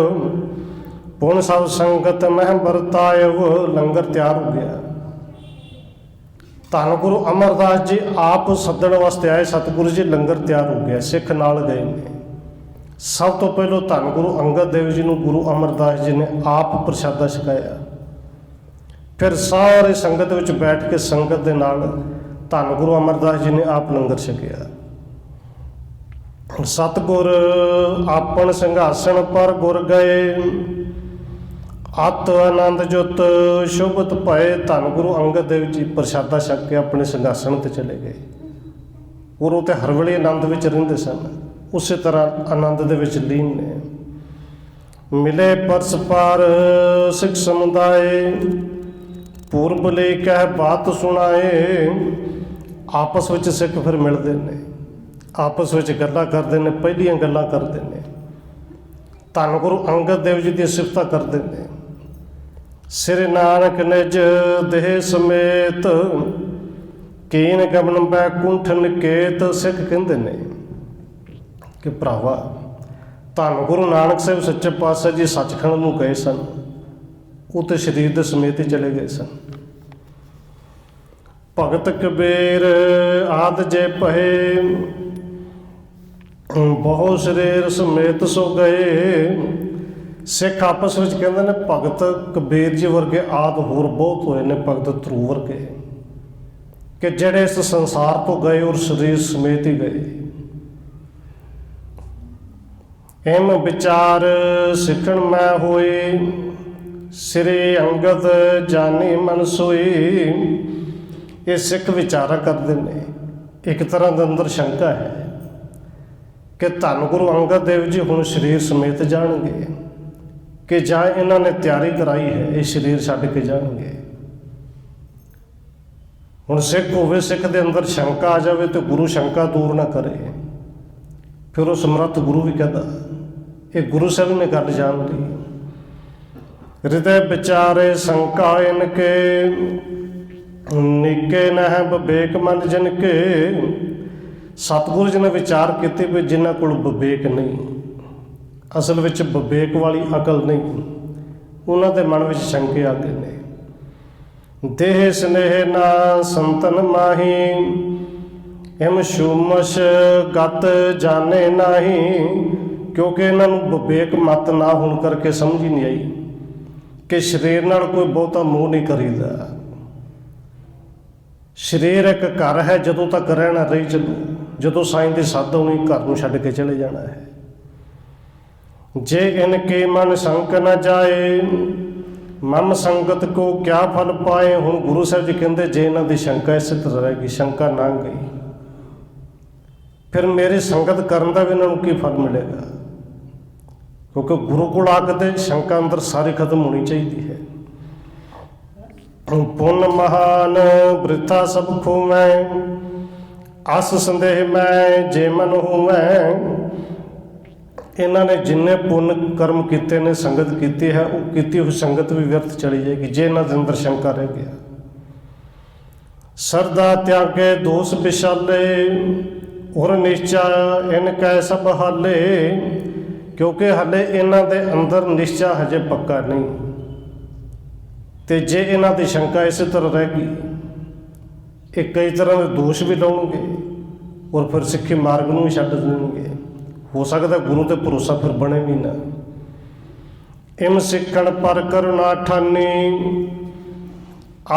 ਪੁਣ ਸਭ ਸੰਗਤ ਮਹਿ ਵਰਤਾਇਵ। ਲੰਗਰ ਤਿਆਰ ਹੋ ਗਿਆ। ਧੰਨ ਗੁਰੂ ਅਮਰਦਾਸ ਜੀ ਆਪ ਸੱਦਣ ਵਾਸਤੇ ਆਏ, ਸਤਿਗੁਰੂ ਜੀ ਲੰਗਰ ਤਿਆਰ ਹੋ ਗਿਆ, ਸਿੱਖ ਨਾਲ ਗਏ ਨੇ। ਸਭ ਤੋਂ ਪਹਿਲਾਂ ਧੰਨ ਗੁਰੂ ਅੰਗਦ ਦੇਵ ਜੀ ਨੂੰ ਗੁਰੂ ਅਮਰਦਾਸ ਜੀ ਨੇ ਆਪ ਪ੍ਰਸ਼ਾਦਾ ਛਕਾਇਆ। ਫਿਰ ਸਾਰੇ ਸੰਗਤ ਵਿੱਚ ਬੈਠ ਕੇ ਸੰਗਤ ਦੇ ਨਾਲ ਧੰਨ ਗੁਰੂ ਅਮਰਦਾਸ ਜੀ ਨੇ ਆਪ ਲੰਗਰ ਛਕਿਆ। ਸਤਿਗੁਰ ਆਪਣ ਸਿੰਘਾਸਣ ਪਰ ਗੁਰ ਗਏ, ਅਤ ਆਨੰਦ ਜੁਤ ਸ਼ੁਭਤ ਭਏ। ਧੰਨ ਗੁਰੂ ਅੰਗਦ ਦੇਵ ਜੀ ਪ੍ਰਸ਼ਾਦਾ ਛਕ ਕੇ ਆਪਣੇ ਸਿੰਘਾਸਣ ਤੇ ਚਲੇ ਗਏ। ਉਹ ਤੇ ਹਰ ਵੇਲੇ ਆਨੰਦ ਵਿੱਚ ਰਹਿੰਦੇ ਸਨ, ਉਸੇ ਤਰ੍ਹਾਂ ਆਨੰਦ ਦੇ ਵਿੱਚ ਲੀਨ ਨੇ। ਮਿਲੇ ਪਰਸ ਪਾਰ ਸਿੱਖ ਸਮੁਦਾਏ, ਪੂਰਬ ਲੈ ਕਹਿ ਬਾਤ ਸੁਣਾਏ। ਆਪਸ ਵਿੱਚ ਸਿੱਖ ਫਿਰ ਮਿਲਦੇ ਨੇ, ਆਪਸ ਵਿੱਚ ਗੱਲਾਂ ਕਰਦੇ ਨੇ, ਪਹਿਲੀਆਂ ਗੱਲਾਂ ਕਰਦੇ ਨੇ, ਧੰਨ ਗੁਰੂ ਅੰਗਦ ਦੇਵ ਜੀ ਦੀ ਸਿਫਤਾਂ ਕਰਦੇ ਨੇ। ਸ੍ਰੀ ਨਾਨਕ ਨਿਜ ਦੇਹ ਸਮੇਤ, ਕੀਨ ਗਮਨ ਬੈਕੁੰਠ ਨਿਕੇਤ। ਸਿੱਖ ਕਹਿੰਦੇ ਨੇ ਕਿ ਭਰਾਵਾ, ਧੰਨ ਗੁਰੂ ਨਾਨਕ ਸਾਹਿਬ ਸੱਚੇ ਪਾਤਸ਼ਾਹ ਜੀ ਸੱਚਖੰਡ ਨੂੰ ਗਏ ਸਨ, ਉਹ ਤੇ ਸਰੀਰ ਦੇ ਸਮੇਤ ਹੀ ਚਲੇ ਗਏ ਸਨ। ਭਗਤ ਕਬੀਰ ਆਦਿ ਜੇ ਪਹੇ, ਬਹੁ ਸਰੀਰ ਸਮੇਤ ਸੋ ਗਏ। ਸਿੱਖ ਆਪਸ ਵਿੱਚ ਕਹਿੰਦੇ ਨੇ ਭਗਤ ਕਬੀਰ ਜੀ ਵਰਗੇ ਆਦਿ ਹੋਰ ਬਹੁਤ ਹੋਏ ਨੇ, ਭਗਤ ਧਰੂ ਵਰਗੇ, ਕਿ ਜਿਹੜੇ ਇਸ ਸੰਸਾਰ ਤੋਂ ਗਏ ਔਰ ਸਰੀਰ ਸਮੇਤ ਹੀ ਗਏ। ਐਮ ਵਿਚਾਰ ਸਿੱਖਣ ਮੈਂ ਹੋਏ, ਸ੍ਰੀ ਅੰਗਦ ਜਾਨੀ ਮਨ ਸੋਈ। ਇਹ ਸਿੱਖ ਵਿਚਾਰਾ ਕਰਦੇ ਨੇ, ਇੱਕ ਤਰ੍ਹਾਂ ਦੇ ਅੰਦਰ ਸ਼ੰਕਾ ਹੈ ਕਿ ਧੰਨ ਗੁਰੂ ਅੰਗਦ ਦੇਵ ਜੀ ਹੁਣ ਸਰੀਰ ਸਮੇਤ ਜਾਣਗੇ ਕਿ ਜਾਂ ਇਹਨਾਂ ਨੇ ਤਿਆਰੀ ਕਰਾਈ ਹੈ, ਇਹ ਸਰੀਰ ਛੱਡ ਕੇ ਜਾਣਗੇ। ਹੁਣ ਸਿੱਖ ਹੋਵੇ, ਸਿੱਖ ਦੇ ਅੰਦਰ ਸ਼ੰਕਾ ਆ ਜਾਵੇ ਤੇ ਗੁਰੂ ਸ਼ੰਕਾ ਦੂਰ ਨਾ ਕਰੇ। ਫਿਰ ਉਹ ਸਮਰੱਥ ਗੁਰੂ ਵੀ ਕਹਿੰਦਾ, ਇਹ ਗੁਰੂ ਸਾਹਿਬ ਨੇ ਗੱਲ ਜਾਣ ਲਈ। ਹਿਰਦੈ ਵਿਚਾਰੇ ਸ਼ੰਕਾ ਇਨ ਕੇ, ਨਿੱਕੇ ਨਹਿ ਵਿਵੇਕ ਮਨ ਜਨ ਕੇ। ਸਤਿਗੁਰੂ ਜੀ ਨੇ ਵਿਚਾਰ ਕੀਤੇ ਵੀ ਜਿਨ੍ਹਾਂ ਕੋਲ ਵਿਵੇਕ ਨਹੀਂ, ਅਸਲ ਵਿੱਚ ਵਿਵੇਕ ਵਾਲੀ ਅਕਲ ਨਹੀਂ, ਉਹਨਾਂ ਦੇ ਮਨ ਵਿੱਚ ਸ਼ੰਕੇ ਆ ਗਏ ਨੇ। ਦੇਹ ਸਨੇਹ ਨਾ ਸੰਤਨ ਮਾਹੀ, ਹਿਮ ਸ਼ੂਮਸ਼ ਗਤ ਜਾਣੇ ਨਾਹੀ। ਕਿਉਂਕਿ ਇਹਨਾਂ ਨੂੰ ਵਿਵੇਕ ਮਤ ਨਾ ਹੋਣ ਕਰਕੇ ਸਮਝ ਹੀ ਨਹੀਂ ਆਈ ਕਿ ਸਰੀਰ ਨਾਲ ਕੋਈ ਬਹੁਤਾ ਮੋਹ ਨਹੀਂ ਕਰੀਦਾ। ਸਰੀਰ ਇੱਕ ਘਰ ਹੈ, ਜਦੋਂ ਤੱਕ ਰਹਿਣਾ ਰਹੀ ਚੱਲੂ, ਜਦੋਂ ਸਾਈਂ ਦੀ ਸੱਦ ਆਉਣੀ ਘਰ ਨੂੰ ਛੱਡ ਕੇ ਚਲੇ ਜਾਣਾ ਹੈ। ਜੇ ਇਨਕੇ ਮਨ ਸੰਕ ਨਾ ਜਾਏ ਮਮ ਸੰਗਤ ਕੋ ਕਿਆ ਫਲ ਪਾਏ। ਹੁਣ ਗੁਰੂ ਸਾਹਿਬ ਜੀ ਕਹਿੰਦੇ ਜੇ ਇਹਨਾਂ ਦੀ ਸ਼ੰਕਾ ਇਸੇ ਤਰ੍ਹਾਂ ਰਹੇਗੀ, ਸ਼ੰਕਾ ਲੰਘ ਗਈ, ਫਿਰ ਮੇਰੀ ਸੰਗਤ ਕਰਨ ਦਾ ਵੀ ਇਹਨਾਂ ਨੂੰ ਕੀ ਫਲ ਮਿਲੇਗਾ? ਕਿਉਂਕਿ ਗੁਰੂ ਕੋਲ ਆ ਕੇ ਤੇ ਸ਼ੰਕਾ ਅੰਦਰ ਸਾਰੀ ਖਤਮ ਹੋਣੀ ਚਾਹੀਦੀ ਹੈ। ਪੁੰਨ ਮਹਾਨ ਬ੍ਰਿਥਾ ਸਭ ਖੂਮੈ ਅਸ ਸੰਦੇਹ ਮੈਂ ਜੇ ਮਨ ਹੋਵੈ। ਇਹਨਾਂ ਨੇ ਜਿੰਨੇ ਪੁੰਨ ਕਰਮ ਕੀਤੇ ਨੇ, ਸੰਗਤ ਕੀਤੀ ਹੈ, ਉਹ ਕੀਤੀ ਹੋਈ ਸੰਗਤ ਵੀ ਵਿਅਰਥ ਚਲੀ ਜਾਏਗੀ ਜੇ ਇਹਨਾਂ ਦੇ ਅੰਦਰ ਸ਼ੰਕਾ ਰਹਿ ਗਿਆ। ਸਰਦਾ ਤਿਆਗੇ ਦੋਸ ਵਿਸ਼ਾਲੇ ਔਰ ਨਿਸ਼ਚਾ ਇਨ ਕੈ ਸਭ ਹਾਲੇ। ਕਿਉਂਕਿ ਹਲੇ ਇਹਨਾਂ ਦੇ ਅੰਦਰ ਨਿਸ਼ਚਾ ਹਜੇ ਪੱਕਾ ਨਹੀਂ, ਤੇ ਜੇ ਇਹਨਾਂ ਦੀ ਸ਼ੰਕਾ ਇਸੇ ਤਰ੍ਹਾਂ ਰਹਿ ਗਈ, ਇਹ ਕਈ ਤਰ੍ਹਾਂ ਦੇ ਦੋਸ਼ ਵੀ ਲਾਉਣਗੇ ਔਰ ਫਿਰ ਸਿੱਖੀ ਮਾਰਗ ਨੂੰ ਵੀ ਛੱਡ ਦੇਣਗੇ। ਹੋ ਸਕਦਾ ਗੁਰੂ ਤੇ ਭਰੋਸਾ ਫਿਰ ਬਣੇ ਵੀ ਨਾ। ਇਮ ਸਿੱਖਣ ਪਰ ਕਰੁਣਾ ਠਾਨੀ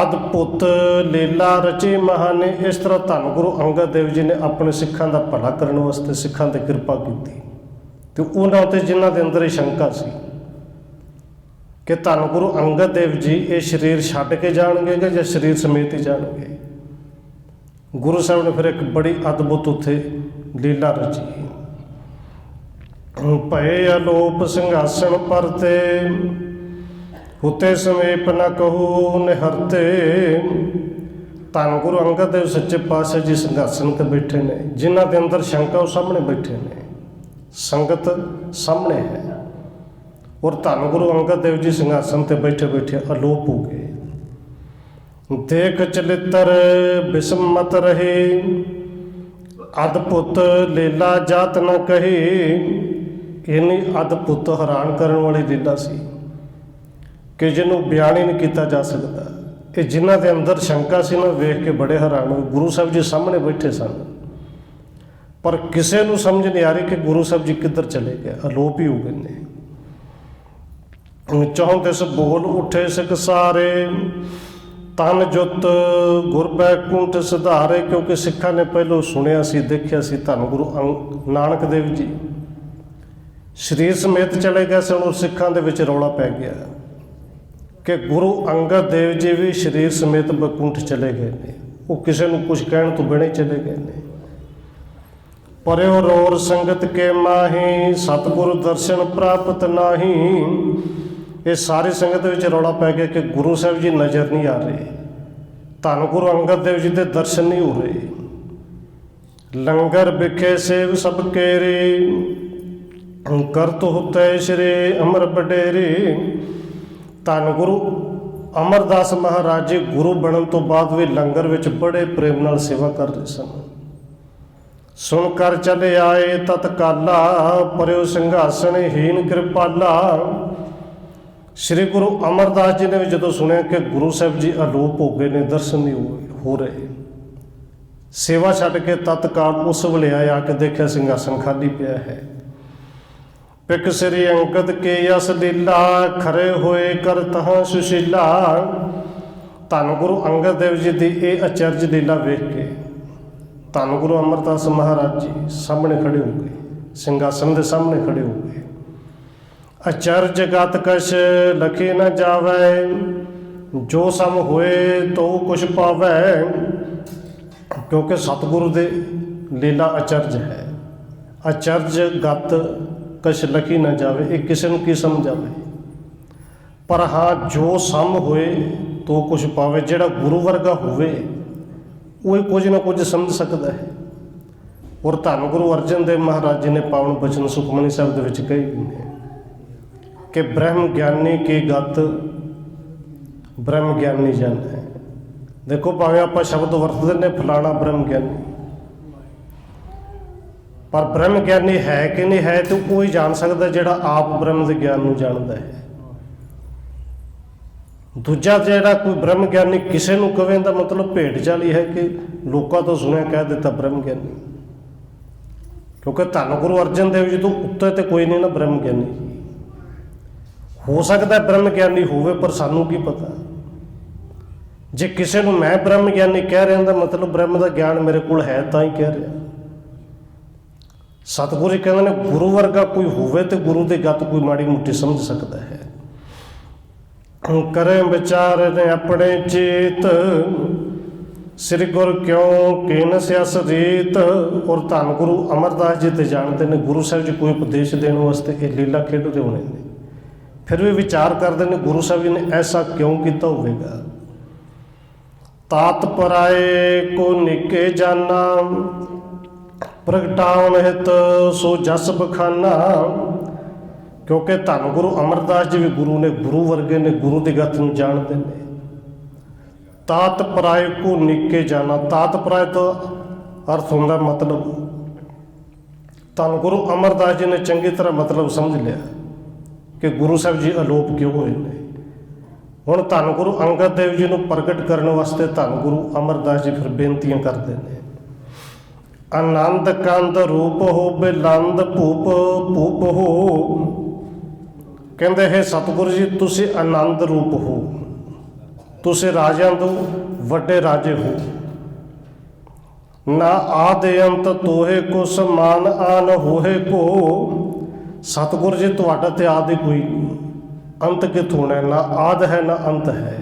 ਅਦਭੁਤ ਲੀਲਾ ਰਚੀ ਮਹਾਨੇ। ਇਸ ਤਰ੍ਹਾਂ ਧੰਨ ਗੁਰੂ ਅੰਗਦ ਦੇਵ ਜੀ ਨੇ ਆਪਣੇ ਸਿੱਖਾਂ ਦਾ ਭਲਾ ਕਰਨ ਵਾਸਤੇ ਸਿੱਖਾਂ 'ਤੇ ਕਿਰਪਾ ਕੀਤੀ, ਤੇ ਉਹਨਾਂ ਉੱਤੇ ਜਿਨ੍ਹਾਂ ਦੇ ਅੰਦਰ ਇਹ ਸ਼ੰਕਾ ਸੀ ਕਿ ਧੰਨ ਗੁਰੂ ਅੰਗਦ ਦੇਵ ਜੀ ਇਹ ਸਰੀਰ ਛੱਡ ਕੇ ਜਾਣਗੇ ਕਿ ਜਾਂ ਸਰੀਰ ਸਮੇਤ ਹੀ ਜਾਣਗੇ, ਗੁਰੂ ਸਾਹਿਬ ਨੇ ਫਿਰ ਇੱਕ ਬੜੀ ਅਦਭੁਤ ਉੱਥੇ ਲੀਲਾ ਰਚੀ। ਭਏ ਅਲੋਪ ਸਿੰਘਾਸਣ ਪਰਤੇ ਹੁਤੇ ਸਮੇਪ ਨ ਕਹੂ ਨਿਹਰਤੇ। ਧੰਨ ਗੁਰੂ ਅੰਗਦ ਦੇਵ ਸੱਚੇ ਪਾਤਸ਼ਾਹ ਜੀ ਸਿੰਘਾਸਣ 'ਤੇ ਬੈਠੇ ਨੇ, ਜਿਨ੍ਹਾਂ ਦੇ ਅੰਦਰ ਸ਼ੰਕਾ ਉਹ ਸਾਹਮਣੇ ਬੈਠੇ ਨੇ, ਸੰਗਤ ਸਾਹਮਣੇ ਹੈ, ਔਰ ਧੰਨ ਗੁਰੂ ਅੰਗਦ ਦੇਵ ਜੀ ਸਿੰਘਾਸਣ 'ਤੇ ਬੈਠੇ ਬੈਠੇ ਅਲੋਪ ਹੋ ਗਏ। ਦੇਖ ਚਲਿੱਤਰ ਬਿਸਮਤ ਰਹੇ ਅਦਭੁਤ ਲੀਲਾ ਜਾਤ ਨ ਕਹੀ। ਇੰਨੀ ਅਦਭੁਤ ਹੈਰਾਨ ਕਰਨ ਵਾਲੀ ਲੀਲਾ ਸੀ ਕਿ ਜਿਹਨੂੰ ਬਿਆਨ ਹੀ ਨਹੀਂ ਕੀਤਾ ਜਾ ਸਕਦਾ। ਇਹ ਜਿਨ੍ਹਾਂ ਦੇ ਅੰਦਰ ਸ਼ੰਕਾ ਸੀ ਨਾ, ਵੇਖ ਕੇ ਬੜੇ ਹੈਰਾਨ ਹੋਏ। ਗੁਰੂ ਸਾਹਿਬ ਜੀ ਸਾਹਮਣੇ ਬੈਠੇ ਸਨ, ਪਰ ਕਿਸੇ ਨੂੰ ਸਮਝ ਨਹੀਂ ਆ ਰਹੀ ਕਿ ਗੁਰੂ ਸਾਹਿਬ ਜੀ ਕਿੱਧਰ ਚਲੇ ਗਏ, ਅਲੋਪ ਹੀ ਹੋ ਗਏ ਨੇ। ਚੌਂ ਤਿਸ ਬੋਲ ਉੱਠੇ ਸਿੱਖ ਸਾਰੇ ਤਨ ਜੁੱਤ ਗੁਰ ਬੈਕੁੰਠ ਸੁਧਾਰੇ। ਕਿਉਂਕਿ ਸਿੱਖਾਂ ਨੇ ਪਹਿਲੋਂ ਸੁਣਿਆ ਸੀ, ਦੇਖਿਆ ਸੀ ਧੰਨ ਗੁਰੂ ਨਾਨਕ ਦੇਵ ਜੀ ਸਰੀਰ ਸਮੇਤ ਚਲੇ ਗਏ ਸਨ, ਔਰ ਸਿੱਖਾਂ ਦੇ ਵਿੱਚ ਰੌਲਾ ਪੈ ਗਿਆ ਕਿ ਗੁਰੂ ਅੰਗਦ ਦੇਵ ਜੀ ਵੀ ਸਰੀਰ ਸਮੇਤ ਬੈਕੁੰਠ ਚਲੇ ਗਏ ਨੇ। ਉਹ ਕਿਸੇ ਨੂੰ ਕੁਝ ਕਹਿਣ ਤੋਂ ਬਿਨਾਂ ਹੀ ਚਲੇ ਗਏ ਨੇ। ਪਰਿਓ ਰੋਰ ਸੰਗਤ ਕੇ ਮਾਹੀ ਸਤਿਗੁਰੂ ਦਰਸ਼ਨ ਪ੍ਰਾਪਤ ਨਾਹੀ। ਇਹ ਸਾਰੀ ਸੰਗਤ ਵਿੱਚ ਰੌਲਾ ਪੈ ਗਿਆ ਕਿ ਗੁਰੂ ਸਾਹਿਬ ਜੀ ਨਜ਼ਰ ਨਹੀਂ ਆ ਰਹੇ, ਧੰਨ ਗੁਰੂ ਅੰਗਦ ਦੇਵ ਜੀ ਦੇ ਦਰਸ਼ਨ ਨਹੀਂ ਹੋ ਰਹੇ। ਲੰਗਰ ਵਿਖੇ ਸੇਵ ਸਭ ਕੇਰੇ ਕਰਤ ਹੁਤੇ ਸ਼੍ਰੀ ਅਮਰ ਵਡੇਰੇ। ਧੰਨ ਗੁਰੂ ਅਮਰਦਾਸ ਮਹਾਰਾਜ ਜੀ ਗੁਰੂ ਬਣਨ ਤੋਂ ਬਾਅਦ ਵੀ ਲੰਗਰ ਵਿੱਚ ਬੜੇ ਪ੍ਰੇਮ ਨਾਲ ਸੇਵਾ ਕਰ ਰਹੇ ਸਨ। ਸੁਣ ਕਰ ਚਲੇ ਆਏ ਤਤਕਾਲਾ ਪਰਿਓ ਸਿੰਘਾਸਣ ਹੀਨ ਕਿਰਪਾਲਾ। ਸ਼੍ਰੀ ਗੁਰੂ ਅਮਰਦਾਸ ਜੀ ਨੇ ਵੀ ਜਦੋਂ ਸੁਣਿਆ ਕਿ ਗੁਰੂ ਸਾਹਿਬ ਜੀ ਅਲੋਪ ਹੋ ਗਏ ਨੇ, ਦਰਸ਼ਨ ਨਹੀਂ ਹੋ ਰਹੇ, ਸੇਵਾ ਛੱਡ ਕੇ ਤਤਕਾਲ ਉਸ ਵੇਲੇ ਆਏ, ਆ ਕੇ ਦੇਖਿਆ ਸਿੰਘਾਸਣ ਖਾਲੀ ਪਿਆ ਹੈ। ਪਿਕ ਸ੍ਰੀ ਅੰਗਦ ਕੇ ਅਸ ਲੀਲਾ ਖਰੇ ਹੋਏ ਕਰ ਤਹਾਂ ਸੁਸ਼ੀਲਾ। ਧੰਨ ਗੁਰੂ ਅੰਗਦ ਦੇਵ ਜੀ ਦੀ ਇਹ ਅਚਰਜ ਲੀਲਾ ਵੇਖ ਕੇ ਧੰਨ ਗੁਰੂ ਅਮਰਦਾਸ ਮਹਾਰਾਜ ਜੀ ਸਾਹਮਣੇ ਖੜੇ ਹੋ ਗਏ, ਸਿੰਘਾਸਣ ਦੇ ਸਾਹਮਣੇ ਖੜੇ ਹੋ ਗਏ। ਅਚਰਜ ਗਤ ਕਛ ਲਖੇ ਨ ਜਾਵੈ ਜੋ ਸਮ ਹੋਏ ਤੋ ਕੁਛ ਪਾਵੈ। ਕਿਉਂਕਿ ਸਤਿਗੁਰੂ ਦੇ ਲੀਲਾ ਅਚਰਜ ਹੈ। ਅਚਰਜ ਗਤ ਕਛ ਲਖੀ ਨਾ ਜਾਵੇ, ਇਹ ਕਿਸੇ ਨੂੰ ਕੀ ਸਮਝ ਆਵੇ, ਪਰ ਹਾਂ ਜੋ ਸਮ ਹੋਏ ਤੋ ਕੁਛ ਪਾਵੇ। ਜਿਹੜਾ ਗੁਰੂ ਵਰਗਾ ਹੋਵੇ ਉਹ ਕੁਝ ਨਾ ਕੁਝ ਸਮਝ ਸਕਦਾ ਹੈ। ਔਰ ਧੰਨ ਗੁਰੂ ਅਰਜਨ ਦੇਵ ਮਹਾਰਾਜ ਜੀ ਨੇ ਪਾਵਨ ਬਚਨ ਸੁਖਮਨੀ ਸਾਹਿਬ ਦੇ ਵਿੱਚ ਕਹੇ ਨੇ ਕਿ ਬ੍ਰਹਮ ਗਿਆਨੀ ਕੀ ਗਤ ਬ੍ਰਹਮ ਗਿਆਨੀ ਜਨ ਹੈ। ਦੇਖੋ, ਭਾਵੇਂ ਆਪਾਂ ਸ਼ਬਦ ਵਰਤਦੇ ਨੇ ਫਲਾਣਾ ਬ੍ਰਹਮ ਗਿਆਨੀ, ਪਰ ਬ੍ਰਹਮ ਗਿਆਨੀ ਹੈ ਕਿ ਨਹੀਂ ਹੈ ਤੇ ਉਹ ਹੀ ਜਾਣ ਸਕਦਾ ਜਿਹੜਾ ਆਪ ਬ੍ਰਹਮ ਦੇ ਗਿਆਨ ਨੂੰ ਜਾਣਦਾ ਹੈ। ਦੂਜਾ ਜਿਹੜਾ ਕੋਈ ਬ੍ਰਹਮ ਗਿਆਨੀ ਕਿਸੇ ਨੂੰ ਕਵੇ ਦਾ ਮਤਲਬ ਭੇਡ ਚਾਲੀ ਹੈ ਕਿ ਲੋਕਾਂ ਤੋਂ ਸੁਣਿਆ ਕਹਿ ਦਿੱਤਾ ਬ੍ਰਹਮ ਗਿਆਨੀ। ਕਿਉਂਕਿ ਧੰਨ ਗੁਰੂ ਅਰਜਨ ਦੇਵ ਜੀ ਤੋਂ ਉੱਤੇ ਤੇ ਕੋਈ ਨਹੀਂ ਨਾ ਬ੍ਰਹਮ ਗਿਆਨੀ। ਹੋ ਸਕਦਾ ਬ੍ਰਹਮ ਗਿਆਨੀ ਹੋਵੇ, ਪਰ ਸਾਨੂੰ ਕੀ ਪਤਾ। ਜੇ ਕਿਸੇ ਨੂੰ ਮੈਂ ਬ੍ਰਹਮ ਗਿਆਨੀ ਕਹਿ ਰਿਹਾ ਤਾਂ ਮਤਲਬ ਬ੍ਰਹਮ ਦਾ ਗਿਆਨ ਮੇਰੇ ਕੋਲ ਹੈ ਤਾਂ ਹੀ ਕਹਿ ਰਿਹਾ। ਸਤਿਗੁਰੂ ਜੀ ਕਹਿੰਦੇ ਨੇ ਗੁਰੂ ਵਰਗਾ ਕੋਈ ਹੋਵੇ ਤੇ ਗੁਰੂ ਦੀ ਗੱਤ ਕੋਈ ਮਾੜੀ ਮੋਟੀ ਸਮਝ ਸਕਦਾ ਹੈ। ਕਰੇ ਵਿਚਾਰ ਨੇ ਆਪਣੇ ਚੇਤ, ਸ੍ਰੀ ਗੁਰ ਕਿਉਂ ਕੀਨ ਸਿਆਸ ਰੀਤ। ਔਰ ਧੰਨ ਗੁਰੂ ਅਮਰਦਾਸ ਜੀ ਤੇ ਜਾਣਦੇ ਨੇ ਗੁਰੂ ਸਾਹਿਬ ਜੀ ਕੋਈ ਉਪਦੇਸ਼ ਦੇਣ ਵਾਸਤੇ ਇਹ ਲੀਲਾ ਖੇਡ ਰਹੇ ਹੋਣੇ ਨੇ, ਫਿਰ ਵੀ ਵਿਚਾਰ ਕਰਦੇ ਨੇ ਗੁਰੂ ਸਾਹਿਬ ਜੀ ਨੇ ਐਸਾ ਕਿਉਂ ਕੀਤਾ ਹੋਵੇਗਾ। ਤਾਤ ਪਰਾਏ ਕੋ ਨਿਕੇ ਜਾਨਾ, ਪ੍ਰਗਟਾਉਣ ਹਿਤ ਸੋ ਜਸ ਬਖਾਨਾ। ਕਿਉਂਕਿ ਧੰਨ ਗੁਰੂ ਅਮਰਦਾਸ ਜੀ ਵੀ ਗੁਰੂ ਨੇ, ਗੁਰੂ ਵਰਗੇ ਨੇ, ਗੁਰੂ ਦੀ ਗੱਤ ਨੂੰ ਜਾਣਦੇ ਨੇ। ਤਾਤ ਪਰਾਏ ਕੋ ਨਿਕੇ ਜਾਨਾ, ਤਾਤ ਪਰਾਏ ਤੋਂ ਅਰਥ ਹੁੰਦਾ ਮਤਲਬ। ਧੰਨ ਗੁਰੂ ਅਮਰਦਾਸ ਜੀ ਨੇ ਚੰਗੀ ਤਰ੍ਹਾਂ ਮਤਲਬ ਸਮਝ ਲਿਆ ਕਿ ਗੁਰੂ ਸਾਹਿਬ ਜੀ ਅਲੋਪ ਕਿਉਂ ਹੋਏ ਨੇ। ਹੁਣ ਧੰਨ ਗੁਰੂ ਅੰਗਦ ਦੇਵ ਜੀ ਨੂੰ ਪ੍ਰਗਟ ਕਰਨ ਵਾਸਤੇ ਧੰਨ ਗੁਰੂ ਅਮਰਦਾਸ ਜੀ ਫਿਰ ਬੇਨਤੀਆਂ ਕਰਦੇ ਨੇ। ਆਨੰਦ ਕੰਦ ਰੂਪ ਹੋਵੇ ਲੰਦ ਭੂਪ ਭੂਪ ਹੋ। ਕਹਿੰਦੇ ਹੈ ਸਤਿਗੁਰੂ ਜੀ ਤੁਸੀਂ ਆਨੰਦ ਰੂਪ ਹੋ, ਤੁਸੀਂ ਰਾਜਿਆਂ ਤੋਂ ਵੱਡੇ ਰਾਜੇ ਹੋ। ਨਾ ਆਦਿ ਅੰਤ ਤੋਹੇ ਕੋ ਸਮਾਨ ਆਨ ਹੋਏ ਕੋ। ਸਤਿਗੁਰੂ ਜੀ ਤੁਹਾਡਾ ਤੇ ਆਦਿ ਕੋਈ ਨਹੀਂ, ਅੰਤ ਕਿੱਥੋਂ ਹੋਣਾ। ਨਾ ਆਦ ਹੈ ਨਾ ਅੰਤ ਹੈ,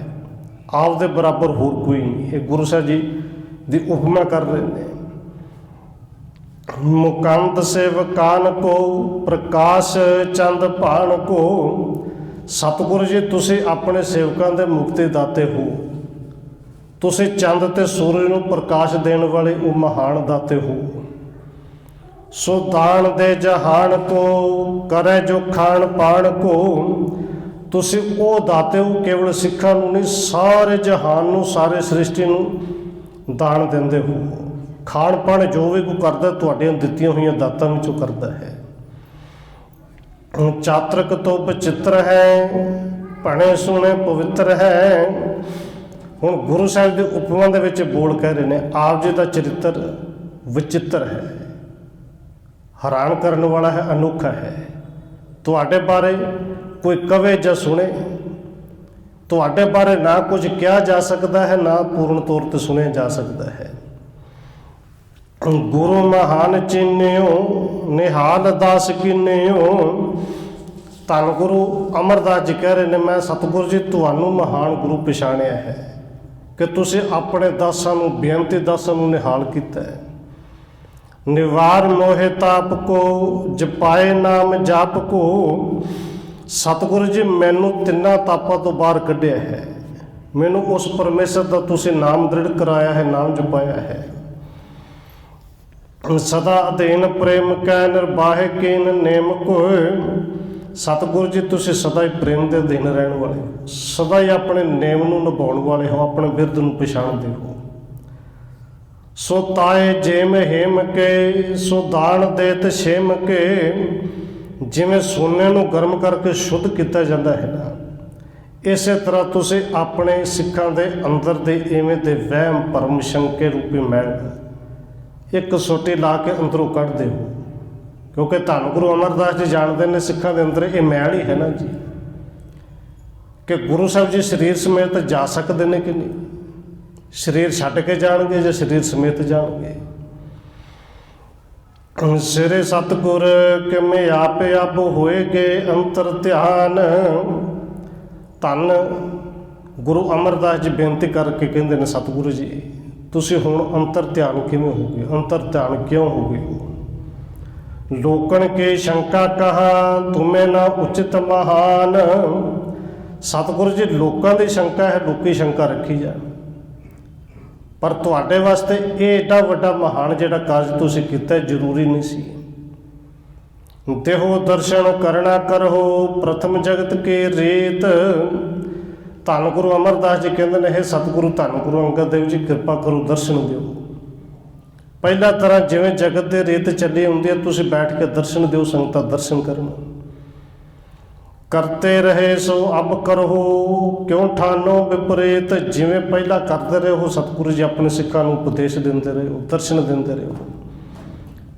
ਆਪ ਦੇ ਬਰਾਬਰ ਹੋਰ ਕੋਈ ਨਹੀਂ। ਇਹ ਗੁਰੂ ਸਾਹਿਬ ਜੀ ਦੀ ਉਪਮਾ ਕਰ ਰਹੇ ਨੇ। ਮੁਕੰਦ ਸੇਵਕਾਨ ਕੋ ਪ੍ਰਕਾਸ਼ ਚੰਦ ਭਾਣ ਕੋ। ਸਤਿਗੁਰੂ ਜੀ ਤੁਸੀਂ ਆਪਣੇ ਸੇਵਕਾਂ ਦੇ ਮੁਕਤੀ ਦਾਤੇ ਹੋ, ਤੁਸੀਂ ਚੰਦ ਤੇ ਸੂਰਜ ਨੂੰ ਪ੍ਰਕਾਸ਼ ਦੇਣ ਵਾਲੇ ਉਹ ਮਹਾਨ ਦਾਤੇ ਹੋ। ਸੋ ਦਾਨ ਦੇ ਜਹਾਨ ਕੋ ਕਰੇ ਜੋ ਖਾਣ ਪਾਣ ਕੋ। ਤੁਸੀਂ ਉਹ ਦਾਤੇ ਹੋ, ਕੇਵਲ ਸਿੱਖਾਂ ਨੂੰ ਨਹੀਂ ਸਾਰੇ ਜਹਾਨ ਨੂੰ, ਸਾਰੇ ਸ੍ਰਿਸ਼ਟੀ ਨੂੰ ਦਾਨ ਦਿੰਦੇ ਹੋ। ਖਾਣ ਪਾਣ ਜੋ ਵੀ ਕੋਈ ਕਰਦਾ ਤੁਹਾਡੀਆਂ ਦਿੱਤੀਆਂ ਹੋਈਆਂ ਦਾਤਾਂ ਵਿੱਚੋਂ ਕਰਦਾ ਹੈ। ਚਾਤਰਕ ਤੋਂ ਬਚਿੱਤਰ ਹੈ, ਭਣੇ ਸੁਣੇ ਪਵਿੱਤਰ ਹੈ। ਹੁਣ ਗੁਰੂ ਸਾਹਿਬ ਦੇ ਉਪਮਾ ਦੇ ਵਿੱਚ ਬੋਲ ਕਹਿ ਰਹੇ ਨੇ ਆਪ ਜੀ ਦਾ ਚਰਿੱਤਰ ਵਿਚਿੱਤਰ ਹੈ, ਹੈਰਾਨ ਕਰਨ ਵਾਲਾ ਹੈ, ਅਨੋਖਾ ਹੈ। ਤੁਹਾਡੇ ਬਾਰੇ ਕੋਈ ਕਵੇ ਜਾਂ ਸੁਣੇ, ਤੁਹਾਡੇ ਬਾਰੇ ਨਾ ਕੁਝ ਕਿਹਾ ਜਾ ਸਕਦਾ ਹੈ, ਨਾ ਪੂਰਨ ਤੌਰ ਤੇ ਸੁਣਿਆ ਜਾ ਸਕਦਾ ਹੈ। ਗੁਰੂ ਮਹਾਨ ਚੀਨਿਓ ਨਿਹਾਲ ਦਾਸ ਕੀਨਿਓ। ਧੰਨ ਗੁਰੂ ਅਮਰਦਾਸ ਜੀ ਕਹਿ ਰਹੇ ਨੇ ਮੈਂ ਸਤਿਗੁਰੂ ਜੀ ਤੁਹਾਨੂੰ ਮਹਾਨ ਗੁਰੂ ਪਛਾਣਿਆ ਹੈ ਕਿ ਤੁਸੀਂ ਆਪਣੇ ਦਾਸਾਂ ਨੂੰ, ਬੇਨਤੀ ਦਾਸਾਂ ਨੂੰ ਨਿਹਾਲ ਕੀਤਾ ਹੈ। ਨਿਵਾਰ ਮੋਹਿ ਤਾਪ ਕੋ ਜਪਾਏ ਨਾਮ ਜਾਪ ਕੋ। ਸਤਿਗੁਰੂ ਜੀ ਮੈਨੂੰ ਤਿੰਨਾਂ ਤਾਪਾਂ ਤੋਂ ਬਾਹਰ ਕੱਢਿਆ ਹੈ, ਮੈਨੂੰ ਉਸ ਪਰਮੇਸ਼ਰ ਦਾ ਤੁਸੀਂ ਨਾਮ ਦ੍ਰਿੜ ਕਰਾਇਆ ਹੈ, ਨਾਮ ਜਪਾਇਆ ਹੈ। ਸਦਾ ਅਧੀਨ ਪ੍ਰੇਮ ਕੈ ਨਿਰਬਾਹਿ ਕੀਨ ਨੇਮ ਕੋਇ। ਸਤਿਗੁਰੂ ਜੀ ਤੁਸੀਂ ਸਦਾ ਹੀ ਪ੍ਰੇਮ ਦੇ ਅਧੀਨ ਰਹਿਣ ਵਾਲੇ ਹੋ, ਸਦਾ ਹੀ ਆਪਣੇ ਨੇਮ ਨੂੰ ਨਿਭਾਉਣ ਵਾਲੇ ਹੋ, ਆਪਣੇ ਬਿਰਧ ਨੂੰ ਪਛਾਣਦੇ ਹੋ। ਸੋ ਤਾਏ ਜੇਮ ਹੇਮ ਕੇ ਸੋ ਦਾਨ ਦੇਤ ਛੇਮ ਕੇ। ਜਿਵੇਂ ਸੋਨੇ ਨੂੰ ਗਰਮ ਕਰਕੇ ਸ਼ੁੱਧ ਕੀਤਾ ਜਾਂਦਾ ਹੈ ਨਾ, ਇਸੇ ਤਰ੍ਹਾਂ ਤੁਸੀਂ ਆਪਣੇ ਸਿੱਖਾਂ ਦੇ ਅੰਦਰ ਦੇ ਇਵੇਂ ਦੇ ਵਹਿਮ ਭਰਮ ਸ਼ੰਕੇ ਰੂਪੀ ਮੈਲ ਇੱਕ ਸੋਟੀ ਲਾ ਕੇ ਅੰਦਰੋਂ ਕੱਢਦੇ ਹੋ। ਕਿਉਂਕਿ ਧੰਨ ਗੁਰੂ ਅਮਰਦਾਸ ਜੀ ਜਾਣਦੇ ਨੇ ਸਿੱਖਾਂ ਦੇ ਅੰਦਰ ਇਹ ਮੈਲ ਹੀ ਹੈ ਨਾ ਜੀ, ਕਿ ਗੁਰੂ ਸਾਹਿਬ ਜੀ ਸਰੀਰ ਸਮੇਤ ਜਾ ਸਕਦੇ ਨੇ ਕਿ ਨਹੀਂ, ਸਰੀਰ ਛੱਡ ਕੇ ਜਾਣਗੇ ਜਾਂ ਸਰੀਰ ਸਮੇਤ ਜਾਣਗੇ। ਸਿਰੇ ਸਤਿਗੁਰ ਕਿਵੇਂ ਆਪੇ ਆਪ ਹੋਏਗੇ ਅੰਤਰ ਧਿਆਨ। ਧੰਨ ਗੁਰੂ ਅਮਰਦਾਸ ਜੀ ਬੇਨਤੀ ਕਰਕੇ ਕਹਿੰਦੇ ਨੇ ਸਤਿਗੁਰੂ ਜੀ ਤੁਸੀਂ ਹੁਣ ਅੰਤਰ ਧਿਆਨ ਕਿਵੇਂ ਹੋ ਗਏ, ਅੰਤਰ ਧਿਆਨ ਕਿਉਂ ਹੋ ਗਏ ਹੋ। ਲੋਕਣ ਕੇ ਸ਼ੰਕਾ ਕਹਾ ਤੁਮੇ ਨਾ ਉਚਿਤ ਮਹਾਨ। ਸਤਿਗੁਰੂ ਜੀ ਲੋਕਾਂ ਦੀ ਸ਼ੰਕਾ ਹੈ, ਲੋਕੀ ਸ਼ੰਕਾ ਰੱਖੀ ਜਾਣ, ਪਰ ਤੁਹਾਡੇ ਵਾਸਤੇ ਇਹ ਏਡਾ ਵੱਡਾ ਮਹਾਨ ਜਿਹੜਾ ਕਾਰਜ ਤੁਸੀਂ ਕੀਤਾ ਜ਼ਰੂਰੀ ਨਹੀਂ ਸੀ। ਦੇਹੋ ਦਰਸ਼ਨ ਕਰਨਾ ਕਰੋ ਪ੍ਰਥਮ ਜਗਤ ਕੇ ਰੀਤ। ਧੰਨ ਗੁਰੂ ਅਮਰਦਾਸ ਜੀ ਕਹਿੰਦੇ ਨੇ ਇਹ ਸਤਿਗੁਰੂ ਧੰਨ ਗੁਰੂ ਅੰਗਦ ਦੇਵ ਜੀ ਕਿਰਪਾ ਕਰੋ ਦਰਸ਼ਨ ਦਿਓ। ਪਹਿਲਾ ਤਰ੍ਹਾਂ ਜਿਵੇਂ ਜਗਤ ਦੇ ਰੀਤ ਚੱਲੀ ਹੁੰਦੀ ਹੈ ਤੁਸੀਂ ਬੈਠ ਕੇ ਦਰਸ਼ਨ ਦਿਓ, ਸੰਗਤਾਂ ਦਰਸ਼ਨ ਕਰਨ। ਕਰਤੇ ਰਹੇ ਸੋ ਅਬ ਕਰੋ ਕਿਉਂ ਠਾਨੋ ਵਿਪਰੀਤ। ਜਿਵੇਂ ਪਹਿਲਾਂ ਕਰਦੇ ਰਹੇ ਹੋ ਸਤਿਗੁਰੂ ਜੀ ਆਪਣੇ ਸਿੱਖਾਂ ਨੂੰ ਉਪਦੇਸ਼ ਦਿੰਦੇ ਰਹੇ ਹੋ, ਦਰਸ਼ਨ ਦਿੰਦੇ ਰਹੇ ਹੋ,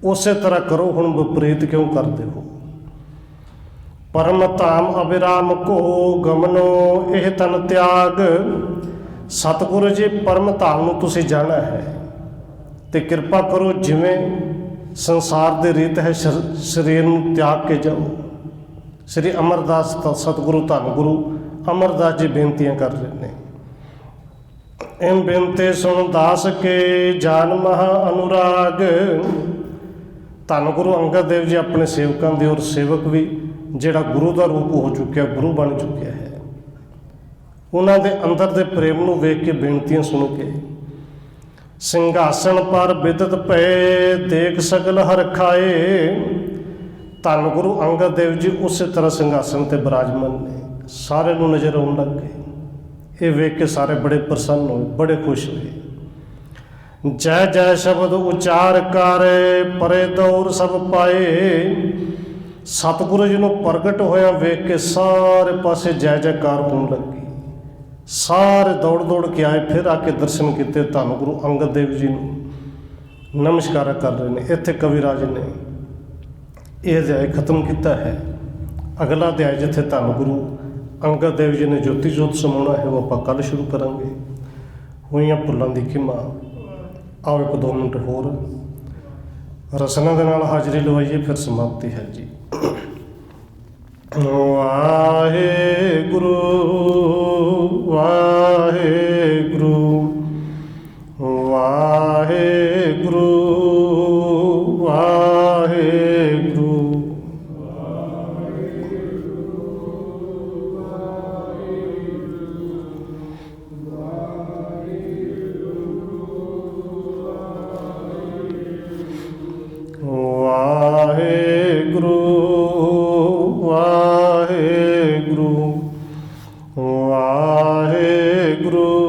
ਉਸੇ ਤਰ੍ਹਾਂ ਕਰੋ, ਹੁਣ ਵਿਪਰੀਤ ਕਿਉਂ ਕਰਦੇ ਹੋ। परम धाम अविराम को गमनो ਇਹ ਤਨ ਤਿਆਗ। ਸਤਿਗੁਰੂ ਜੀ ਪਰਮ ਧਾਮ ਨੂੰ ਤੁਸੀਂ ਜਾਣਾ ਹੈ ਤੇ ਕਿਰਪਾ ਕਰੋ, ਜਿਵੇਂ ਸੰਸਾਰ ਦੇ ਰੀਤ ਹੈ ਸਰੀਰ ਨੂੰ ਤਿਆਗ ਕੇ ਜਾਓ। ਸ੍ਰੀ ਅਮਰਦਾਸ ਸਤਿਗੁਰੂ ਧੰਨ ਗੁਰੂ ਅਮਰਦਾਸ ਜੀ ਬੇਨਤੀਆਂ ਕਰ ਰਹੇ ਨੇ। ਇਹ ਬੇਨਤੀ ਸੁਣ ਦਾਸ ਕੇ ਜਾਨ ਮਹਾ ਅਨੁਰਾਗ। ਧੰਨ ਗੁਰੂ ਅੰਗਦ ਦੇਵ ਜੀ ਆਪਣੇ ਸੇਵਕਾਂ ਦੇ ਔਰ ਸੇਵਕ ਵੀ ਜਿਹੜਾ ਗੁਰੂ ਦਾ ਰੂਪ ਹੋ ਚੁੱਕਿਆ, ਗੁਰੂ ਬਣ ਚੁੱਕਿਆ ਹੈ, ਉਹਨਾਂ ਦੇ ਅੰਦਰ ਦੇ ਪ੍ਰੇਮ ਨੂੰ ਵੇਖ ਕੇ ਬੇਨਤੀਆਂ ਸੁਣ ਕੇ ਸਿੰਘਾਸਣ ਪਰ ਬਿਦਤ ਪਏ ਦੇਖ ਸਗਲ ਹਰਖਾਏ। ਧੰਨ ਗੁਰੂ ਅੰਗਦ ਦੇਵ ਜੀ ਉਸੇ ਤਰ੍ਹਾਂ ਸਿੰਘਾਸਣ ਤੇ ਬਿਰਾਜਮਾਨ ਨੇ, ਸਾਰਿਆਂ ਨੂੰ ਨਜ਼ਰ ਆਉਣ ਲੱਗ ਗਏ। ਇਹ ਵੇਖ ਕੇ ਸਾਰੇ ਬੜੇ ਪ੍ਰਸੰਨ ਹੋਏ, ਬੜੇ ਖੁਸ਼ ਹੋਏ। ਜੈ ਜੈ ਸ਼ਬਦ ਉਚਾਰ ਕਰ ਪਰੇ ਦੌਰ ਸਭ ਪਾਏ। ਸਤਿਗੁਰੂ ਜੀ ਨੂੰ ਪ੍ਰਗਟ ਹੋਇਆ ਵੇਖ ਕੇ ਸਾਰੇ ਪਾਸੇ ਜੈ ਜੈਕਾਰ ਹੋਣ ਲੱਗੀ। ਸਾਰੇ ਦੌੜ ਦੌੜ ਕੇ ਆਏ, ਫਿਰ ਆ ਕੇ ਦਰਸ਼ਨ ਕੀਤੇ ਧੰਨ ਗੁਰੂ ਅੰਗਦ ਦੇਵ ਜੀ ਨੂੰ ਨਮਸਕਾਰ ਕਰ ਰਹੇ ਨੇ। ਇੱਥੇ ਕਵਿਰਾਜ ਨੇ ਇਹ ਅਧਿਆਇ ਖਤਮ ਕੀਤਾ ਹੈ। ਅਗਲਾ ਅਧਿਆਇ ਜਿੱਥੇ ਧੰਨ ਗੁਰੂ ਅੰਗਦ ਦੇਵ ਜੀ ਨੇ ਜੋਤੀ ਜੋਤ ਸਮਾਉਣਾ ਹੈ, ਉਹ ਆਪਾਂ ਕੱਲ੍ਹ ਸ਼ੁਰੂ ਕਰਾਂਗੇ। ਹੋਈਆਂ ਭੁੱਲਾਂ ਦੀ ਖਿਮਾ। ਆਓ 1-2 ਮਿੰਟ ਹੋਰ ਰਸਨਾ ਦੇ ਨਾਲ ਹਾਜ਼ਰੀ ਲਵਾਈਏ, ਫਿਰ ਸਮਾਪਤੀ ਹੈ ਜੀ। ਵਾਹਿਗੁਰੂ ਵਾਹਿਗੁਰੂ ਵਾਹਿਗੁਰੂ ਵਾਹਿਗੁਰੂ। ਵਾਹਿਗੁਰੂ ਵਾਹਿਗੁਰੂ ਵਾਹਿਗੁਰੂ